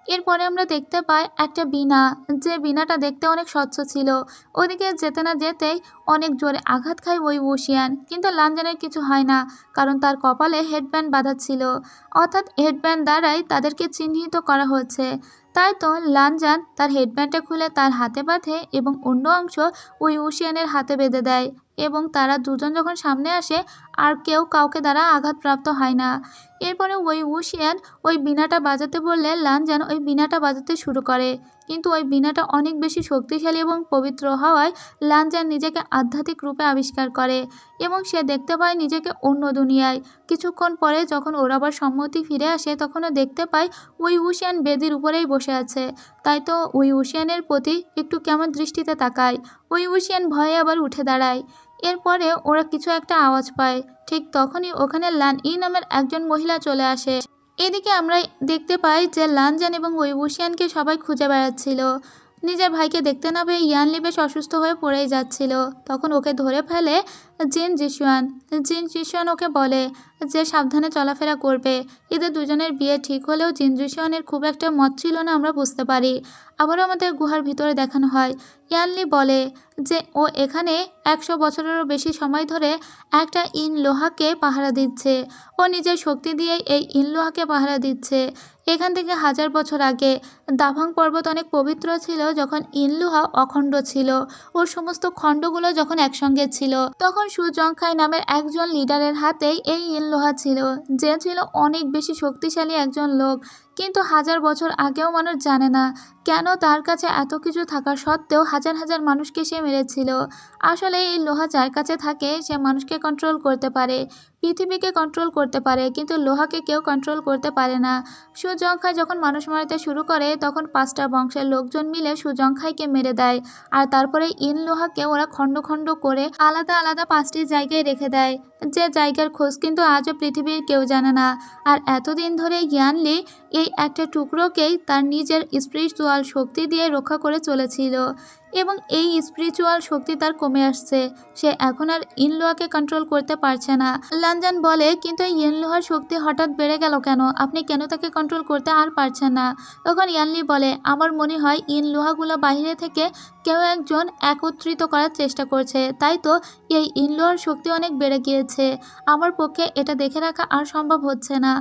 এরপরে আমরা দেখতে পাই একটা বীণা, যে বীণাটা দেখতে অনেক স্বচ্ছ ছিল। ওদিকে যেতে না যেতেই অনেক জোরে আঘাত খায় ওই ওশিয়ান, কিন্তু লানজানের কিছু হয় না, কারণ তার কপালে হেডব্যান্ড বাঁধা ছিল, অর্থাৎ হেডব্যান্ড দ্বারাই তাদেরকে চিহ্নিত করা হচ্ছে। তাই তো লানজান তার হেডব্যান্ডটা খুলে তার হাতে বাঁধে এবং অন্য অংশ ওই ওশিয়ানের হাতে বেঁধে দেয়, এবং তারা দুজন যখন সামনে আসে আর কেউ কাউকে দ্বারা আঘাতপ্রাপ্ত হয় না। এরপরে ওই ওশিয়ান ওই বীণাটা বাজাতে বললে লানজান ওই বীণাটা বাজাতে শুরু করে, কিন্তু ওই বীণাটা অনেক বেশি শক্তিশালী এবং পবিত্র হওয়ায় লানজান নিজেকে আধ্যাত্মিক রূপে আবিষ্কার করে এবং সে দেখতে পায় নিজেকে অন্য দুনিয়ায়। কিছুক্ষণ পরে যখন ওর আবার সম্মতি ফিরে আসে তখনও দেখতে পায় ওই ওশিয়ান বেদির উপরেই বসে আছে। তাই তো ওই ওশিয়ানের প্রতি একটু কেমন দৃষ্টিতে তাকায়। ওই ওশিয়ান ভয়ে আবার উঠে দাঁড়ায়। এরপরে ওরা কিছু একটা আওয়াজ পায়, ঠিক তখনই ওখানে লান ই নামের একজন মহিলা চলে আসে। এদিকে আমরা দেখতে পাই যে লানজান এবং ওই ওশিয়ানকে সবাই খুঁজে বেড়াচ্ছিল। নিজের ভাইকে দেখতে না পেয়ে ইয়ানলি বেশ অসুস্থ হয়ে পড়েই যাচ্ছিল। তখন ওকে ধরে ফেলে জিন জিশুয়ান। জিন জিশুয়ান ওকে বলে যে সাবধানে চলাফেরা করবে। এদের দুজনের বিয়ে ঠিক হলেও জিন জিশুয়ানের খুব একটা মত ছিল না, আমরা বুঝতে পারি। আবারও আমাদের গুহার ভিতরে দেখানো হয়, ইয়ানলি বলে যে ও এখানে 100 বছরেরও বেশি সময় ধরে একটা ইন লোহাকে পাহারা দিচ্ছে। ও নিজের শক্তি দিয়েই এই ইন লোহাকে পাহারা দিচ্ছে। এখান থেকে 1000 বছর আগে দাভাং পর্বত অনেক পবিত্র ছিল, যখন ইন লোহা অখণ্ড ছিল। ওর সমস্ত খণ্ডগুলো যখন একসঙ্গে ছিল, তখন সুজংখাই নামের একজন লিডারের হাতেই এই ইন লোহা ছিল, যে ছিল অনেক বেশি শক্তিশালী একজন লোক। কিন্তু 1000 বছর আগেও মানুষ জানে না কেন তার কাছে এত কিছু থাকা সত্ত্বেও হাজার হাজার মানুষকে সে মেরেছিল। আসলে এই লোহা যার কাছে থাকে সে মানুষকে কন্ট্রোল করতে পারে, পৃথিবীকে কন্ট্রোল করতে পারে, কিন্তু লোহাকে কেউ কন্ট্রোল করতে পারে না। সুজংখাই যখন মানুষ মারতে শুরু করে তখন 5টা বংশের লোকজন মিলে সুজংখাইকে মেরে দেয়, আর তারপরে ইন লোহাকে ওরা খণ্ড খণ্ড করে আলাদা আলাদা 5টি জায়গায় রেখে দেয়, যে জায়গার খোঁজ কিন্তু আজও পৃথিবীর কেউ জানে না। আর এতদিন ধরে ইয়ানলি এই একটা টুকরোকেই তার নিজের স্পিরিচুয়াল শক্তি দিয়ে রক্ষা করে চলেছিল। এবং এই স্পিরিচুয়াল শক্তি তার কমে আসছে। সে এখন আর ইনলোয়াকে কন্ট্রোল করতে পারছে না। লানজান বলে, কিন্তু এই ইনলোয়ার শক্তি হঠাৎ বেড়ে গেল কেন? আপনি কেন তাকে কন্ট্রোল করতে আর পারছেন না? তখন ইয়ানলি বলে, আমার মনে হয় ইনলোহাগুলো বাইরে থেকে কেউ একজন একত্রিত করার চেষ্টা করছে, তাই তো এই ইনলোয়ার শক্তি অনেক বেড়ে গিয়েছে। আমার পক্ষে এটা দেখে রাখা আর সম্ভব হচ্ছে না।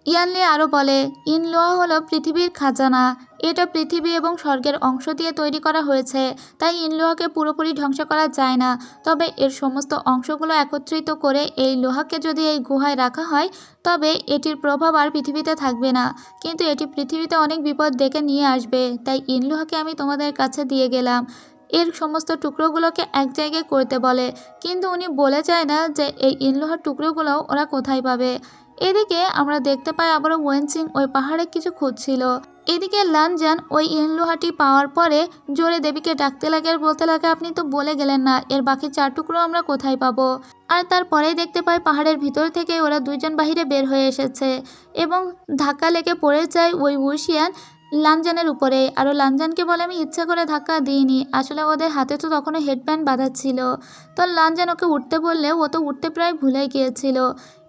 ইয়ানলি আরও বলে, ইনলোয়া হলো পৃথিবীর খাজানা। এটা পৃথিবী এবং স্বর্গের অংশ দিয়ে তৈরি করা হয়েছে, তাই ইনলোহাকে পুরোপুরি ধ্বংস করা যায় না। তবে এর সমস্ত অংশগুলো একত্রিত করে এই লোহাকে যদি এই গুহায় রাখা হয়, তবে এটির প্রভাব আর পৃথিবীতে থাকবে না, কিন্তু এটি পৃথিবীতে অনেক বিপদ ডেকে নিয়ে আসবে। তাই ইনলোহাকে আমি তোমাদের কাছে দিয়ে গেলাম। এর সমস্ত টুকরোগুলোকে এক জায়গায় করতে বলে, কিন্তু উনি বলে যায় না যে এই ইনলোহার টুকরোগুলো ওরা কোথায় পাবে। এদিকে আমরা দেখতে পাই আবারও ওয়েনচিং ওই পাহাড়ে কিছু খুঁজছিল। এদিকে লানজান ওই ইনলোহাটি পাওয়ার পরে জোরে দেবীকে ডাকতে লাগে আর বলতে লাগে, আপনি তো বলে গেলেন না এর বাকি 4 টুকরো আমরা কোথায় পাবো। আর তারপরেই দেখতে পাই পাহাড়ের ভিতর থেকে ওরা 2 জন বাহিরে বের হয়ে এসেছে এবং ধাক্কা লেগে পড়ে যায় ওই উশিয়ান লানজানের উপরে। আরও লানজানকে বলে, আমি ইচ্ছা করে ধাক্কা দিইনি, আসলে ওদের হাতে তো তখনও হেডব্যান্ড বাঁধা ছিল। তো লানজান ওকে উঠতে বললে ও তো উঠতে প্রায় ভুলে গিয়েছিল।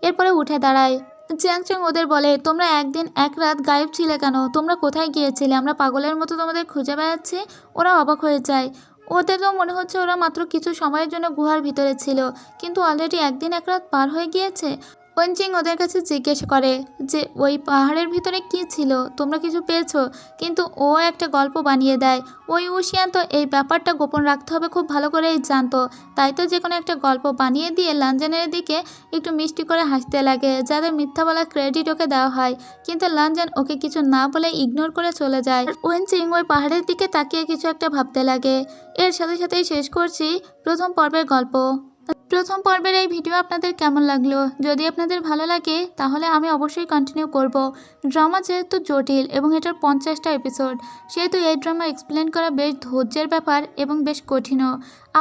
এরপরে উঠে দাঁড়ায়। চ্যাংচং ওদের বলে, তোমরা একদিন এক রাত গায়েব ছিলে কেন? তোমরা কোথায় গিয়েছিলে? আমরা পাগলের মতো তোমাদের খুঁজে বেড়াচ্ছি। ওরা অবাক হয়ে যায়। ওদের তো মনে হচ্ছে ওরা মাত্র কিছু সময়ের জন্য গুহার ভিতরে ছিল, কিন্তু অলরেডি একদিন এক রাত পার হয়ে গিয়েছে। ওয়েনচিং ওদের কাছে জিজ্ঞেস করে যে ওই পাহাড়ের ভিতরে কি ছিল, তোমরা কিছু পেয়েছো? কিন্তু ও একটা গল্প বানিয়ে দেয়। ওই উশিয়ান তো এই ব্যাপারটা গোপন রাখতে হবে খুব ভালো করেই জানতো, তাই তো যে কোনো একটা গল্প বানিয়ে দিয়ে লানজানের দিকে একটু মিষ্টি করে হাসতে লাগে, যাতে মিথ্যা বলা ক্রেডিট ওকে দেওয়া হয়। কিন্তু লানজান ওকে কিছু না বলে ইগনোর করে চলে যায়। ওয়েনচিং ওই পাহাড়ের দিকে তাকিয়ে কিছু একটা ভাবতে লাগে। এর সাথে সাথেই শেষ করছি প্রথম পর্বের গল্প। প্রথম পর্বের এই ভিডিও আপনাদের কেমন লাগলো? যদি আপনাদের ভালো লাগে তাহলে আমি অবশ্যই কন্টিনিউ করব। ড্রামা যেহেতু জটিল এবং এটার 50টা এপিসোড, সেহেতু এই ড্রামা এক্সপ্লেন করা বেশ ধৈর্যের ব্যাপার এবং বেশ কঠিনও।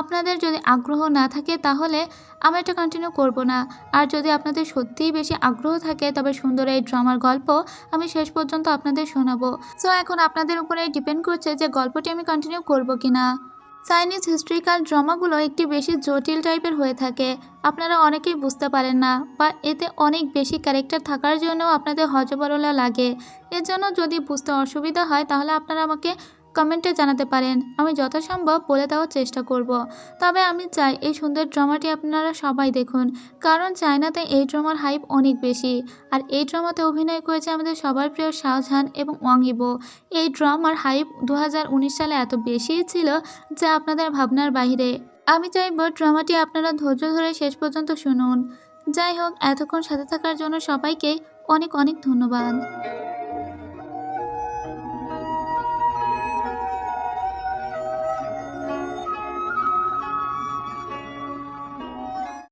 আপনাদের যদি আগ্রহ না থাকে তাহলে আমি এটা কন্টিনিউ করব না। আর যদি আপনাদের সত্যিই বেশি আগ্রহ থাকে তবে সুন্দর এই ড্রামার গল্প আমি শেষ পর্যন্ত আপনাদের শোনাবো। সো এখন আপনাদের উপরে ডিপেন্ড করছে যে গল্পটি আমি কন্টিনিউ করব কিনা। চাইনিজ হিস্ট্রিক্যাল ড্রামাগুলো একটি বেশি জটিল টাইপের হয়ে থাকে, আপনারা অনেকেই বুঝতে পারেন না, বা এতে অনেক বেশি ক্যারেক্টার থাকার জন্য আপনাদের হজবরলা লাগে। এর জন্য যদি বুঝতে অসুবিধা হয় তাহলে আপনারা আমাকে কমেন্টে জানাতে পারেন, আমি যথাসম্ভব বলে দেওয়ার চেষ্টা করব। তবে আমি চাই এই সুন্দর ড্রামাটি আপনারা সবাই দেখুন, কারণ চায়নাতে এই ড্রামার হাইপ অনেক বেশি। আর এই ড্রামাতে অভিনয় করেছে আমাদের সবার প্রিয় শাহজাহান এবং ওয়াং ইবো। এই ড্রামার হাইপ 2019 সালে এত বেশিই ছিল যা আপনাদের ভাবনার বাইরে। আমি চাইব ড্রামাটি আপনারা ধৈর্য ধরে শেষ পর্যন্ত শুনুন। যাই হোক, এতক্ষণ সাথে থাকার জন্য সবাইকে অনেক অনেক ধন্যবাদ।